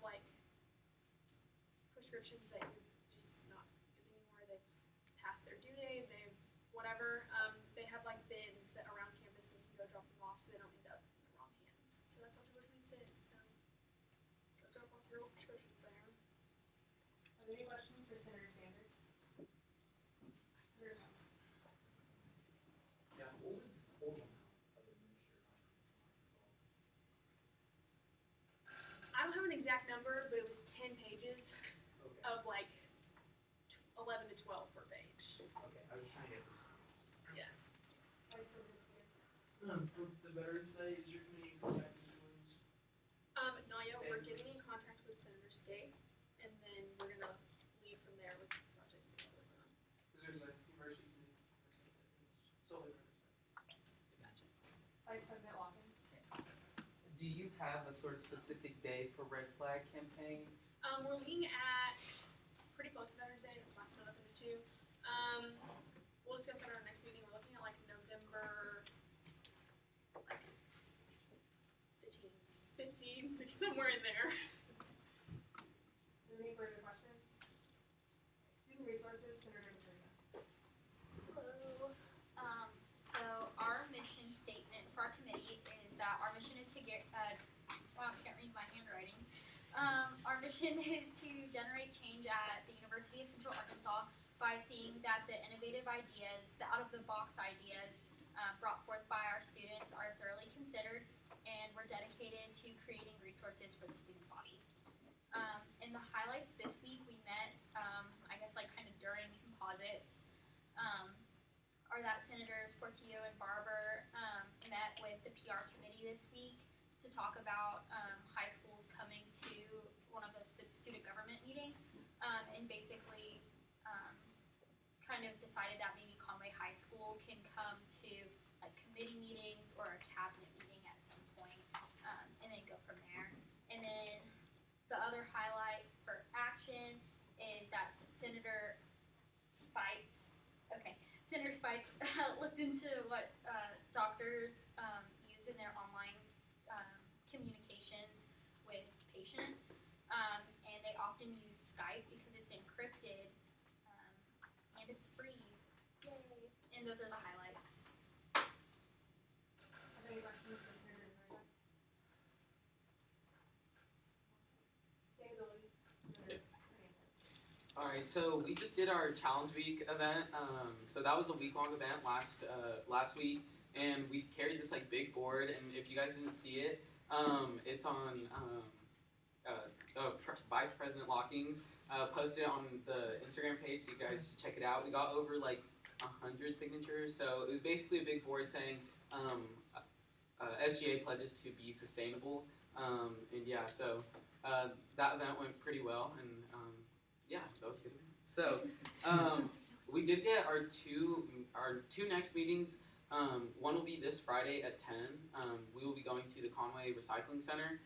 prescriptions that you're just not using anymore, they've passed their due date, they've whatever, they have bins that around campus that you can go drop them off so they don't end up in the wrong hands. So that's October 26th. So go drop off your prescriptions there. Are there any questions for Senator Sanders? Senator Johnson. Yeah, what was the total amount of administered I don't have an exact number, but it was 10 pages of 11 to 12 per page. Okay, I was just trying to get this. Yeah. For the Veterans Day, is your committee contacting employees? Not yet. We're getting in contact with Senator Skate, and then we're gonna lead from there with the projects that we're working on. Because there's a university committee solely Gotcha. Vice President Watkins. Do you have a sort of specific day for Red Flag campaign? We're looking at pretty close to Veterans Day. That's last month into 2. We'll discuss that at our next meeting. We're looking at November, the teens, 15, 16, somewhere in there. Any further questions? Student Resources, Senator Maturga. Hello. So our mission statement for our committee is that our mission is to get, wow, I can't read my handwriting. Our mission is to generate change at the University of Central Arkansas by seeing that the innovative ideas, the out-of-the-box ideas brought forth by our students are thoroughly considered, and we're dedicated to creating resources for the student body. In the highlights this week, we met, kind of during composites, are that Senators Portillo and Barber met with the PR committee this week to talk about high schools coming to one of the student government meetings, and basically kind of decided that maybe Conway High School can come to committee meetings or a cabinet meeting at some point, and then go from there. And then the other highlight for action is that Senator Spites looked into what doctors use in their online communications with patients, and they often use Skype because it's encrypted and it's free. Yay! And those are the highlights. Any questions for Senator Maturga? Sustainability, Senator Sanders. All right, so we just did our Challenge Week event. So that was a week-long event last week. and we carried this like big board. And if you guys didn't see it, it's on Vice President Lockings posted on the Instagram page. So you guys should check it out. We got over like 100 signatures, so it was basically a big board saying SGA pledges to be sustainable. And yeah, so that event went pretty well, and yeah, that was a good event. So we did get our two next meetings. One will be this Friday at 10. We will be going to the Conway Recycling Center.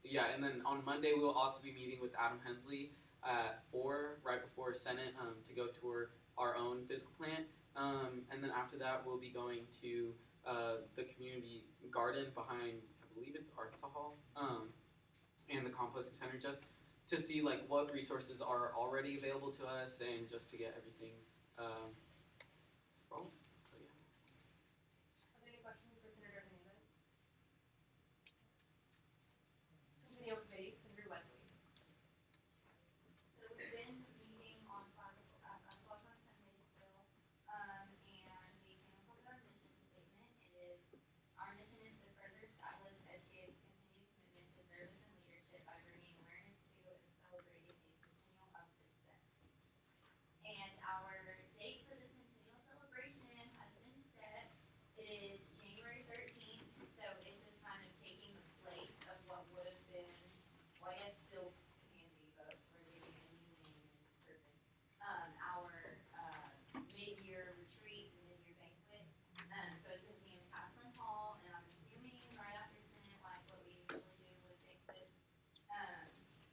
Yeah, and then on Monday we will also be meeting with Adam Hensley at 4, right before Senate, to go tour our own physical plant. And then after that we'll be going to the community garden behind, I believe it's Arkansas Hall, and the composting center, just to see like what resources are already available to us and just to get everything rolling. So yeah. Are there any questions for Senator Hernandez? Centennial Committee, Senator Wesley. So we've been meeting on 5 o'clock on Sunday still, and we came up with our mission statement. Our mission is to further establish SGA's continued commitment to service and leadership by bringing awareness to and celebrating a centennial of success. And our date for the centennial celebration has been set. It is January 13th, so it's just kind of taking the place of what would have been, well, I guess still can be, but we're giving it a new name and purpose. Our mid-year retreat and mid-year banquet. So it's going to be in Castle Hall, and I'm assuming right after Senate, like what we usually do with banquets,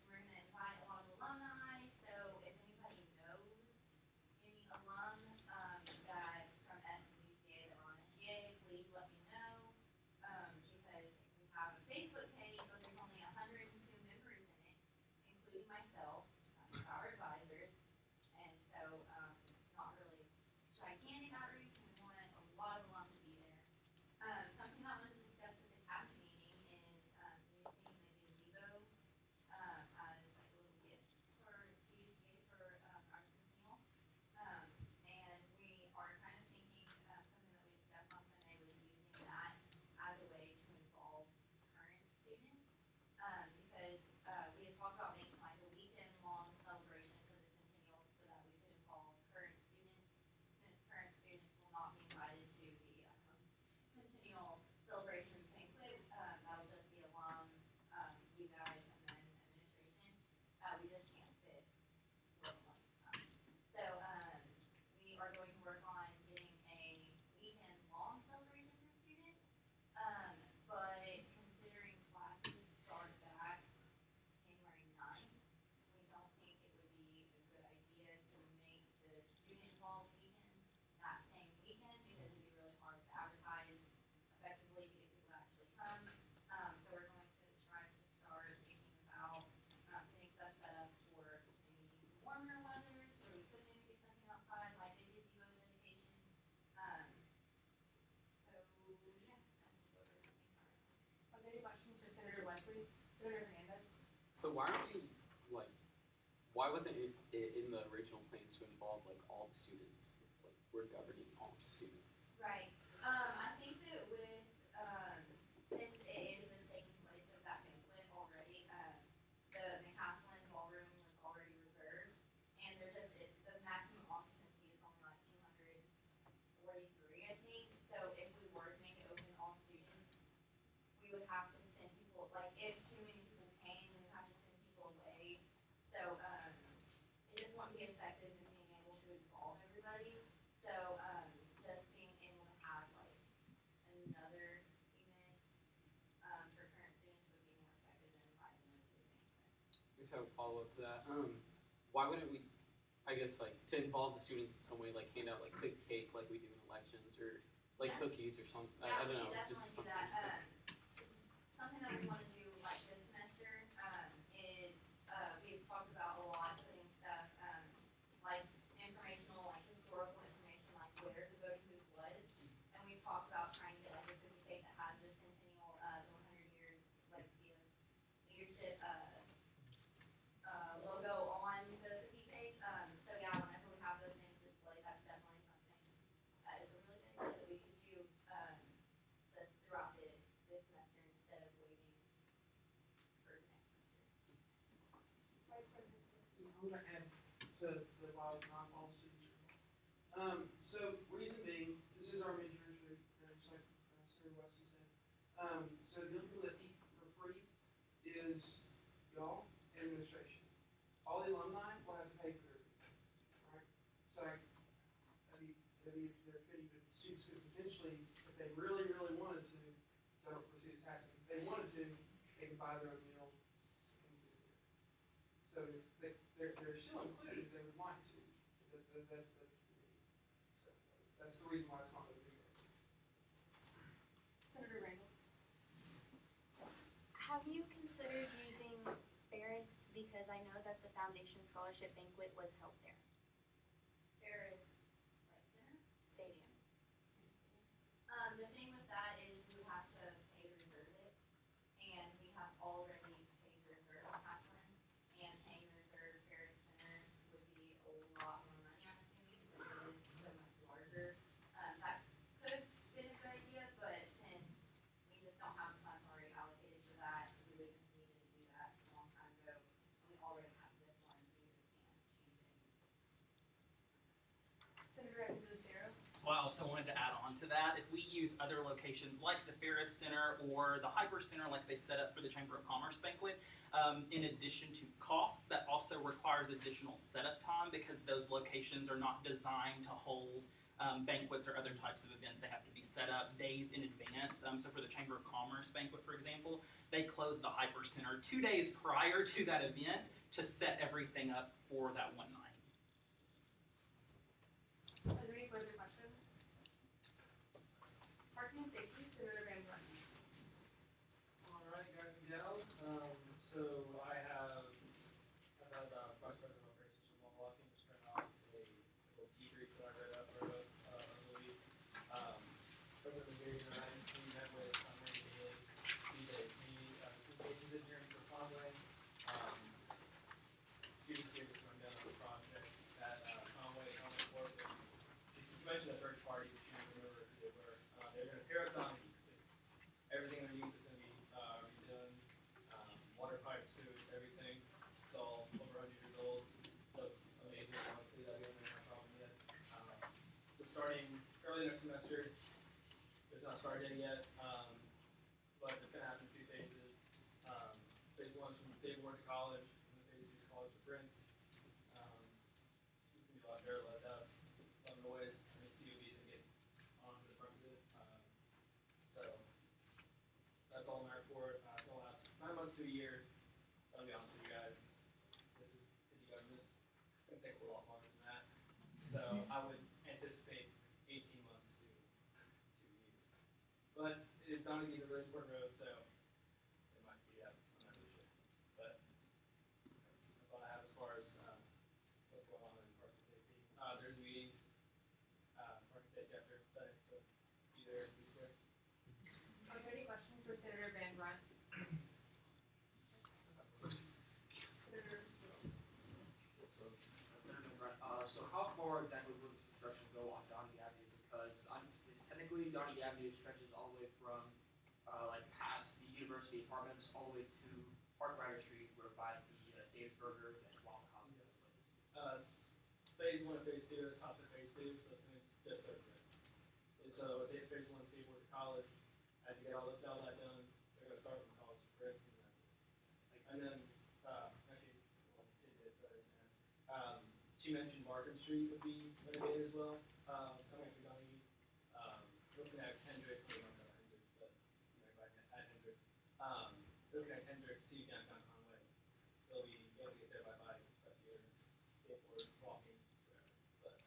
we're going to invite a lot of alumni. So if anybody knows any alum that from UCA that are on SGA, please let me know, because we have a Facebook page, but there's only 102 members in it, including myself, our advisors, and so not really gigantic outreach, and we want a lot of alum to be there. Something that was discussed at the cabinet meeting is using the gazebo as like a little gift for UCA for our centennial. And we are kind of thinking, something that we discussed on Sunday was using that as a way to involve current students, because we had talked about making like a weekend-long celebration for the centennial so that we could involve current students, since current students will not be invited to the centennial celebration banquet. That'll just be alum, you guys, and then administration. We just can't fit more than one. So we are going to work on getting a weekend-long celebration for students, but considering classes start back January 9th, we don't think it would be a good idea to make the student-involved weekend that same weekend, because it'd be really hard to advertise effectively to get people to actually come. So we're going to try to start thinking about getting stuff set up for maybe warmer weather, so we could maybe get something outside, like a gazebo dedication. So yeah, that's what we're thinking right now. Are there any questions for Senator Wesley? Senator Hernandez? So why wasn't it in the original plans to involve like all the students? Like we're governing all the students. Right. I think that with since it is just taking place at that banquet already, the McCaslin ballroom was already reserved, and there's just the maximum occupancy is only like 243, I think. So if we were to make it open to all students, we would have to send people, like if too many people came, we would have to send people away. So it just won't be effective in being able to involve everybody. So just being able to have like another event for current students would be more effective than inviting them to the banquet. Let's have a follow up to that. Why wouldn't we, I guess, like to involve the students in some way, like hand out like cake like we do in elections, or like cookies or something? Yeah, I don't know, we could just definitely something. do that. Something that we want to do like this semester is we've talked about a lot putting stuff like informational, like historical information, like where the voting booth was, and we've talked about trying to get like a cookie cake that has the centennial, the 100 years legacy of leadership logo on the cookie cake. So yeah, whenever we have those things displayed, that's definitely something that is a really good President. I'm gonna add to the wild non-policy. So reason being, this is our midterm, just like Sir Wesley said. So the only people that eat for free is y'all and administration. All the alumni will have to pay for their food, right? So that'd be their pity, but the students could potentially, if they really, really wanted to, I don't foresee this happening. If they wanted to, they could buy their own meal. So they're still included if they would like to. That's the reason why it's not a big deal. Senator Randall. Have you considered using Ferris, because I know that the Foundation Scholarship Banquet was held there? Ferris Center? Stadium. The thing with that is you have to pay to reserve it, and we have already paid to reserve Pathland, and paying to reserve Ferris Center would be a lot more money, I'm assuming, because it is so much larger. That could have been a good idea, but since we just don't have funds already allocated for that, we would have needed to do that a long time ago, and we already have this one, we just can't change it. Senator Evans-Lucero. So I also wanted to add on to that, if we use other locations like the Ferris Center or the Hyper Center like they set up for the Chamber of Commerce banquet, in addition to costs, that also requires additional setup time because those locations are not designed to hold banquets or other types of events. They have to be set up days in advance. So for the Chamber of Commerce banquet, for example, they close the Hyper Center 2 days prior to that event to set everything up for that one night. Are there any further questions? Parking and safety, Senator Van Brunt. All right, guys and gals. So I've had Vice President of Operations from Milwaukee just print off a little debrief that I read up earlier week. Over the meeting tonight, we met with Randy Daly. He's a communications engineer for Conway. He was giving us a rundown on the project at Conway Court. He mentioned a third party, but she didn't remember who they were. They're going to tear it down. Everything underneath is going to be redone. Water pipe, sewage, everything. It's all over 100 years old. So it's amazing, honestly, that we haven't had a problem yet. So starting early next semester, it's not started yet, but it's going to happen in 2 phases. Phase 1 is from Dave Ward to college, and then phase 2 is college to Prince. It's going to be a lot of dirt, a lot of dust, a lot of noise. I mean, COB is going to get onto the front of it. So that's all in our report. It's going to last 9 months to a year. I'll be honest with you guys. This is city government. It's going to take a lot longer than that. So I would anticipate 18 months to 2 years. But Donahue's a really important road, so it might speed up on that issue. But that's all I have as far as what's going on in parking safety. There's a meeting, parking safety after today, so be there, be square. Are there any questions for Senator Van Brunt? Senator So how far exactly will this construction go on Donahue Avenue? Because technically Donahue Avenue stretches all the way from like past the university apartments all the way to Park Rider Street, where by the Dave's Burgers and Waffle House and those places. Phase 1 and phase 2, it stops at phase 2, so it's just over there. And so phase 1 is Steve Ward to college. As you get all that done, they're going to start from college to Prince, and that's it. And then, actually, tidbit better than that. She mentioned Markham Street would be renovated as well. Coming up to Donahue, looking at Hendricks, or not Hendricks, but at Hendricks. Looking at Hendricks to downtown Conway. They'll be able to get there by bike, especially or skateboard, walking, whatever.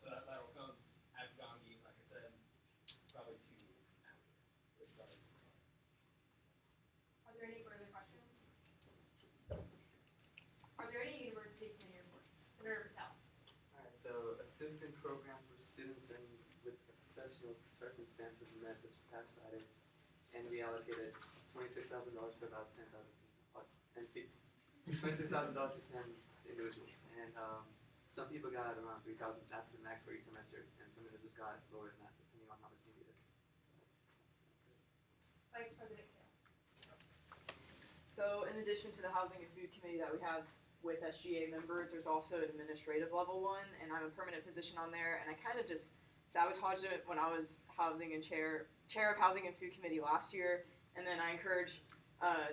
So that'll come after Donahue, like I said, probably 2 weeks after it started. Are there any further questions? Are there any university committee reports? Senator Patel. Alright, so assistant program for students and with exceptional circumstances met this past Friday, and we allocated $26,000 to about 10 people. $26,000 to 10 individuals, and some people got around 3,000. That's the max for each semester, and some individuals got lower than that, depending on how much you needed. Vice President Kale. So in addition to the Housing and Food Committee that we have with SGA members. There's also an administrative level one, and I'm a permanent position on there. And I kind of just sabotaged it when I was chair of Housing and Food Committee last year. And then I encouraged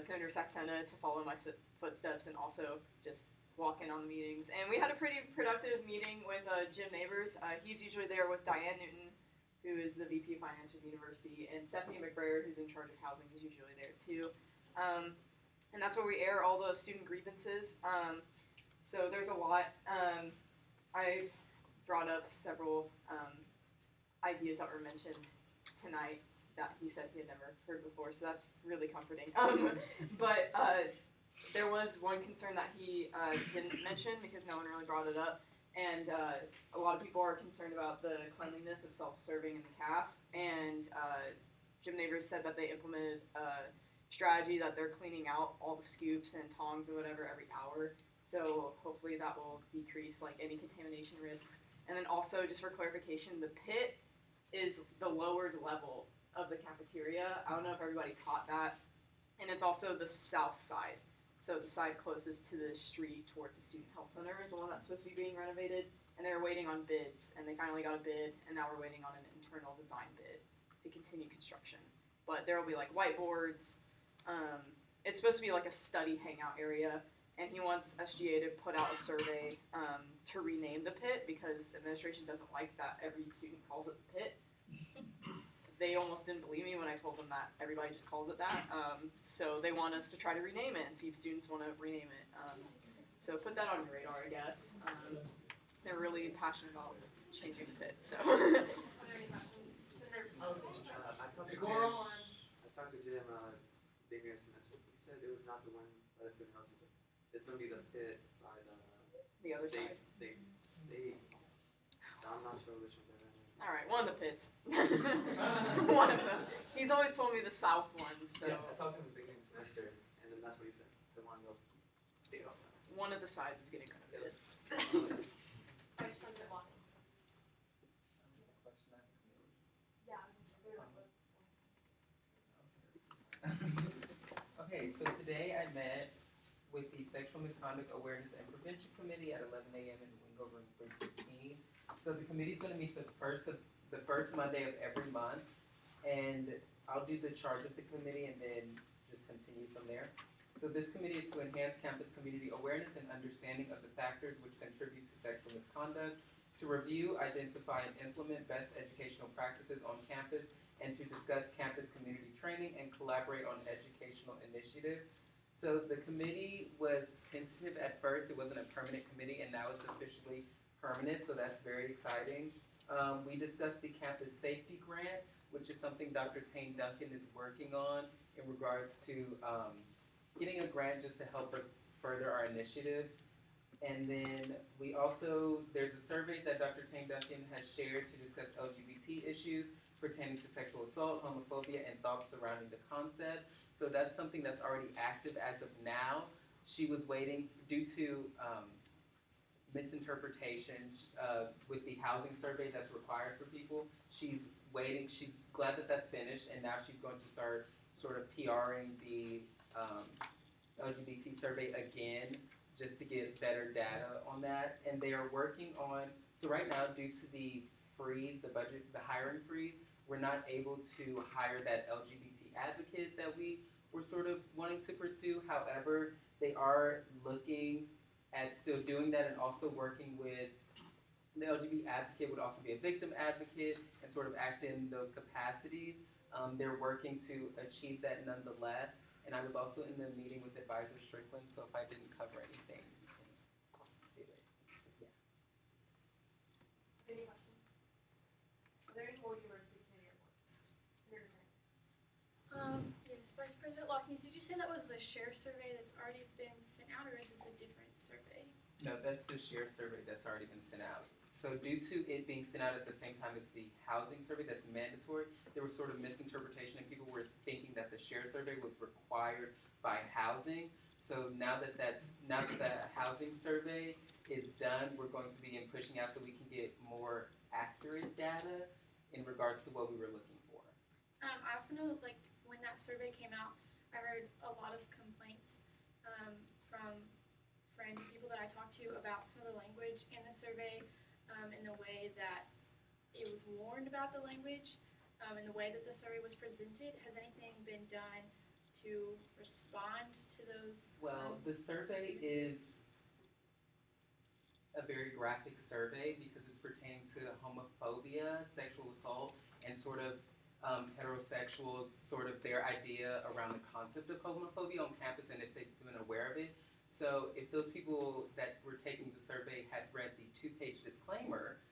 Senator Saxena to follow my footsteps and also just walk in on the meetings. And we had a pretty productive meeting with Jim Neighbors. He's usually there with Diane Newton, who is the VP of Finance at the university, and Stephanie McBrayer, who's in charge of housing, is usually there too. And that's where we air all the student grievances. So there's a lot. I've brought up several ideas that were mentioned tonight that he said he had never heard before, so that's really comforting. But there was one concern that he didn't mention because no one really brought it up, and a lot of people are concerned about the cleanliness of self-serving in the CAF, and Jim Neighbors said that they implemented a strategy that they're cleaning out all the scoops and tongs and whatever every hour, so hopefully that will decrease like any contamination risks. And then also, just for clarification, the pit is the lowered level of the cafeteria. I don't know if everybody caught that. And it's also the south side. So the side closest to the street towards the Student Health Center is the one that's supposed to be being renovated. And they're waiting on bids. And they finally got a bid. And now we're waiting on an internal design bid to continue construction. But there will be like whiteboards. It's supposed to be like a study hangout area. And he wants SGA to put out a survey to rename the pit because administration doesn't like that every student calls it the pit. They almost didn't believe me when I told them that everybody just calls it that. So they want us to try to rename it and see if students want to rename it. So put that on your radar, I guess. They're really passionate about changing the pit. So. I talked to Jim beginning of semester. He said it was not the one by the student housing. It's going to be the pit by the other state. So I'm not sure which one they're in. All right, one of the pits. One of them. He's always told me the south one. So. Yeah, I talked to him at the beginning of semester, and then that's what he said. The one the state house. One of the sides is getting renovated. Vice President Watkins. Okay, so today I met with the Sexual Misconduct Awareness and Prevention Committee at 11 a.m. in Wingo Room 315. So the committee's going to meet the first Monday of every month, and I'll do the charge of the committee and then just continue from there. So this committee is to enhance campus community awareness and understanding of the factors which contribute to sexual misconduct, to review, identify, and implement best educational practices on campus, and to discuss campus community training and collaborate on educational initiatives. So the committee was tentative at first. It wasn't a permanent committee, and now it's officially permanent, so that's very exciting. We discussed the campus safety grant, which is something Dr. Tane Duncan is working on in regards to getting a grant just to help us further our initiatives. And then we also, there's a survey that Dr. Tane Duncan has shared to discuss LGBT issues pertaining to sexual assault, homophobia, and thoughts surrounding the concept. So that's something that's already active as of now. She was waiting due to misinterpretations with the housing survey that's required for people. She's waiting, she's glad that that's finished, and now she's going to start sort of PRing the LGBT survey again, just to get better data on that. And they are working on, so right now, due to the freeze, the budget, the hiring freeze, we're not able to hire that LGBT advocate that we were sort of wanting to pursue. However, they are looking at still doing that and also working with the LGBT advocate would also be a victim advocate and sort of act in those capacities. They're working to achieve that nonetheless. And I was also in the meeting with Advisor Strickland, so if I didn't cover anything, you can do it. Yeah. Any questions? Are there any more university committee reports? Senator Grant. Yes, Vice President Lockneys, did you say that was the share survey that's already been sent out, or is this a different survey? No, that's the share survey that's already been sent out. So due to it being sent out at the same time as the housing survey that's mandatory, there was sort of misinterpretation and people were thinking that the share survey was required by housing. So now that the housing survey is done, we're going to begin pushing out so we can get more accurate data in regards to what we were looking for. I also know, like, when that survey came out, I heard a lot of complaints from friends and people that I talked to about some of the language in the survey, and the way that it was warned about the language, and the way that the survey was presented. Has anything been done to respond to those? Well, the survey is a very graphic survey because it's pertaining to homophobia, sexual assault, and sort of heterosexuals, sort of their idea around the concept of homophobia on campus and if they've been aware of it. So if those people that were taking the survey had read the 2-page disclaimer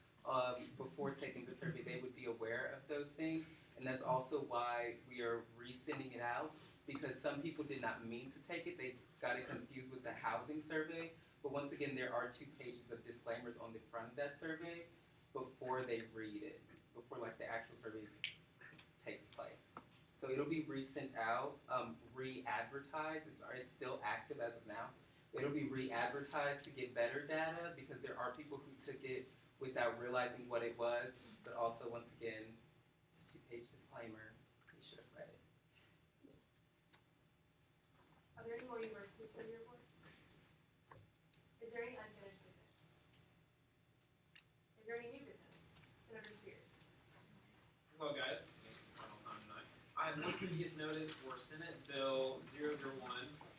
before taking the survey, they would be aware of those things. And that's also why we are resending it out, because some people did not mean to take it. They got it confused with the housing survey. But once again, there are 2 pages of disclaimers on the front of that survey before they read it, before like the actual survey takes place. So it'll be resent out, re-advertised. It's still active as of now. It'll be re-advertised to get better data because there are people who took it without realizing what it was. But also, once again, just 2-page disclaimer. You should have read it. Are there any more university study reports? Is there any unfinished business? Is there any new business? Senator Spears. Hello, guys. Thank you for final time tonight. I have one previous notice for Senate Bill 001.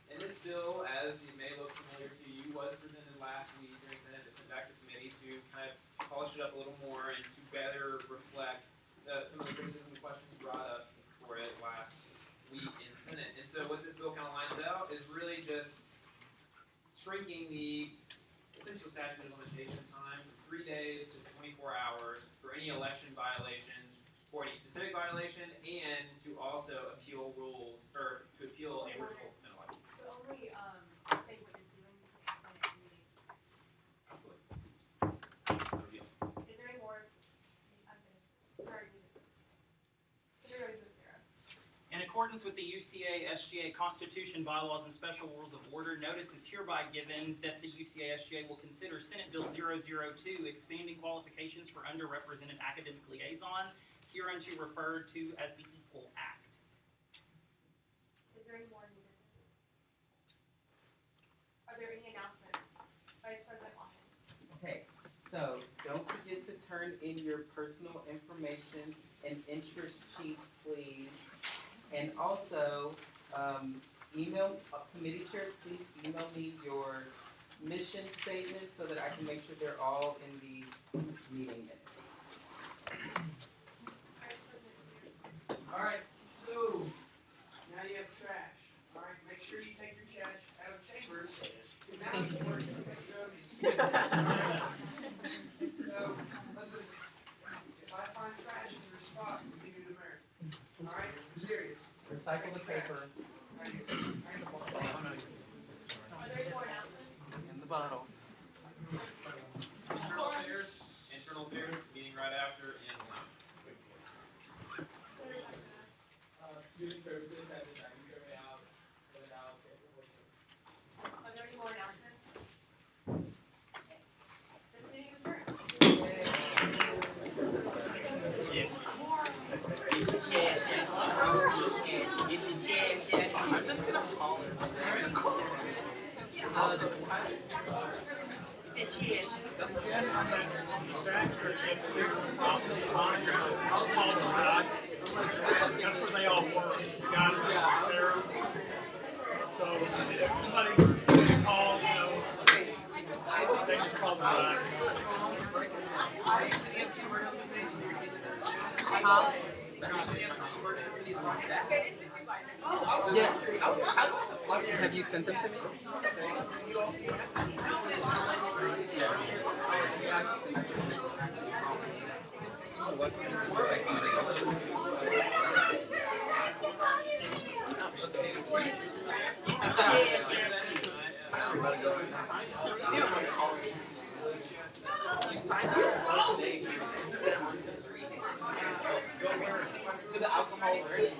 And this bill, as you may look familiar to you, was presented last week during Senate. It's sent back to committee to kind of polish it up a little more and to better reflect some of the criticism and questions brought up for it last week in Senate. And so what this bill kind of lines out is really just shrinking the essential statute of limitation time from 3 days to 24 hours for any election violations, for any specific violation, and to also appeal rules, or to appeal a rule in election. So only state what you're doing in Senate meeting. Absolutely. No deal. Is there any more unfinished business? Sorry, new business. Senator Sarah. In accordance with the UCASGA Constitution, bylaws, and special rules of order, notice is hereby given that the UCASGA will consider Senate Bill 002, expanding qualifications for underrepresented academic liaisons, hereunto referred to as the Equal Act. Is there any more new business? Are there any announcements? Vice President Watkins. Okay, so don't forget to turn in your personal information and interest sheet, please. And also, email committee chairs, please email me your mission statement so that I can make sure they're all in the meeting minutes. All right, so now you have trash. All right, make sure you take your trash out of chambers. Now it's working. So, listen, if I find trash in your spot, I'll give you the mayor. All right, I'm serious. Recycle the paper. Are there any more announcements? In the bottle. Internal affairs, meeting right after, in the lounge. Student services has a tracking survey out, fill it out, get the work. Are there any more announcements? Okay. This meeting is adjourned. I'm just gonna haul it. It's a car. That's where they all work. Guys are there. So somebody can call, they just call the line. Yeah. Have you sent them to me? Yes. To the alcohol rate.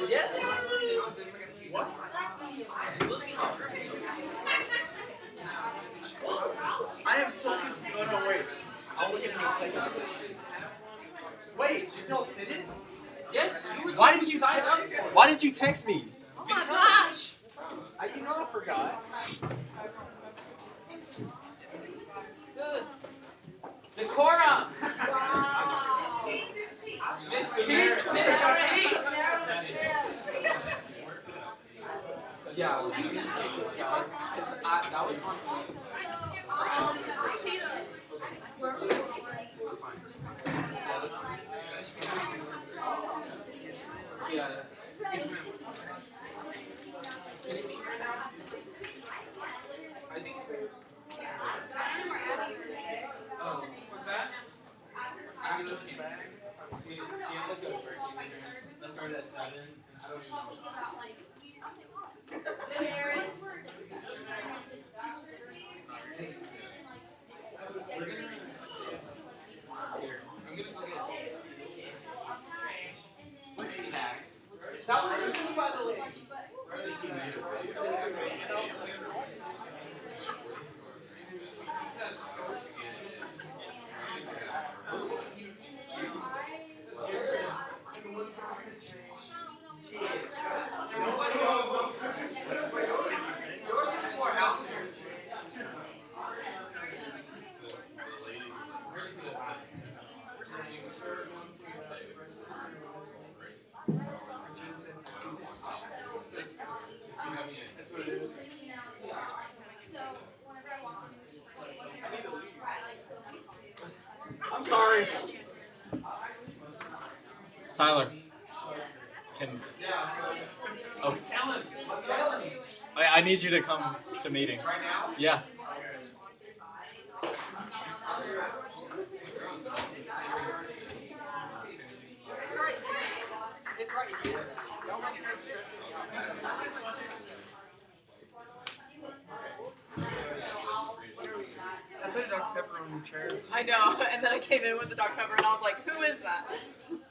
Yeah. What? I am so confused. Oh no, wait. I'll look at it in a second. Wait, you tell Sidney? Yes. Why didn't you text me? Oh my gosh! I You know I forgot. Good. Decorum. Miss Cheek. Miss Cheek. Yeah, we can discuss because that was on me. Yeah, that's I think. Oh, what's that? Actually, she had like a birthday dinner that started at 7, and I don't even know. We're gonna. Here, I'm gonna go get. Tag. That was a good, by the way. Nobody else. Yours is more out there. That's what it is. I'm sorry. Tyler. Can. Oh. Tell him. I need you to come to meeting. Right now? Yeah. It's right here. It's right here. Don't make it upstairs. I put a Dr. Pepper on your chair. I know, and then I came in with the Dr. Pepper and I was like, who is that?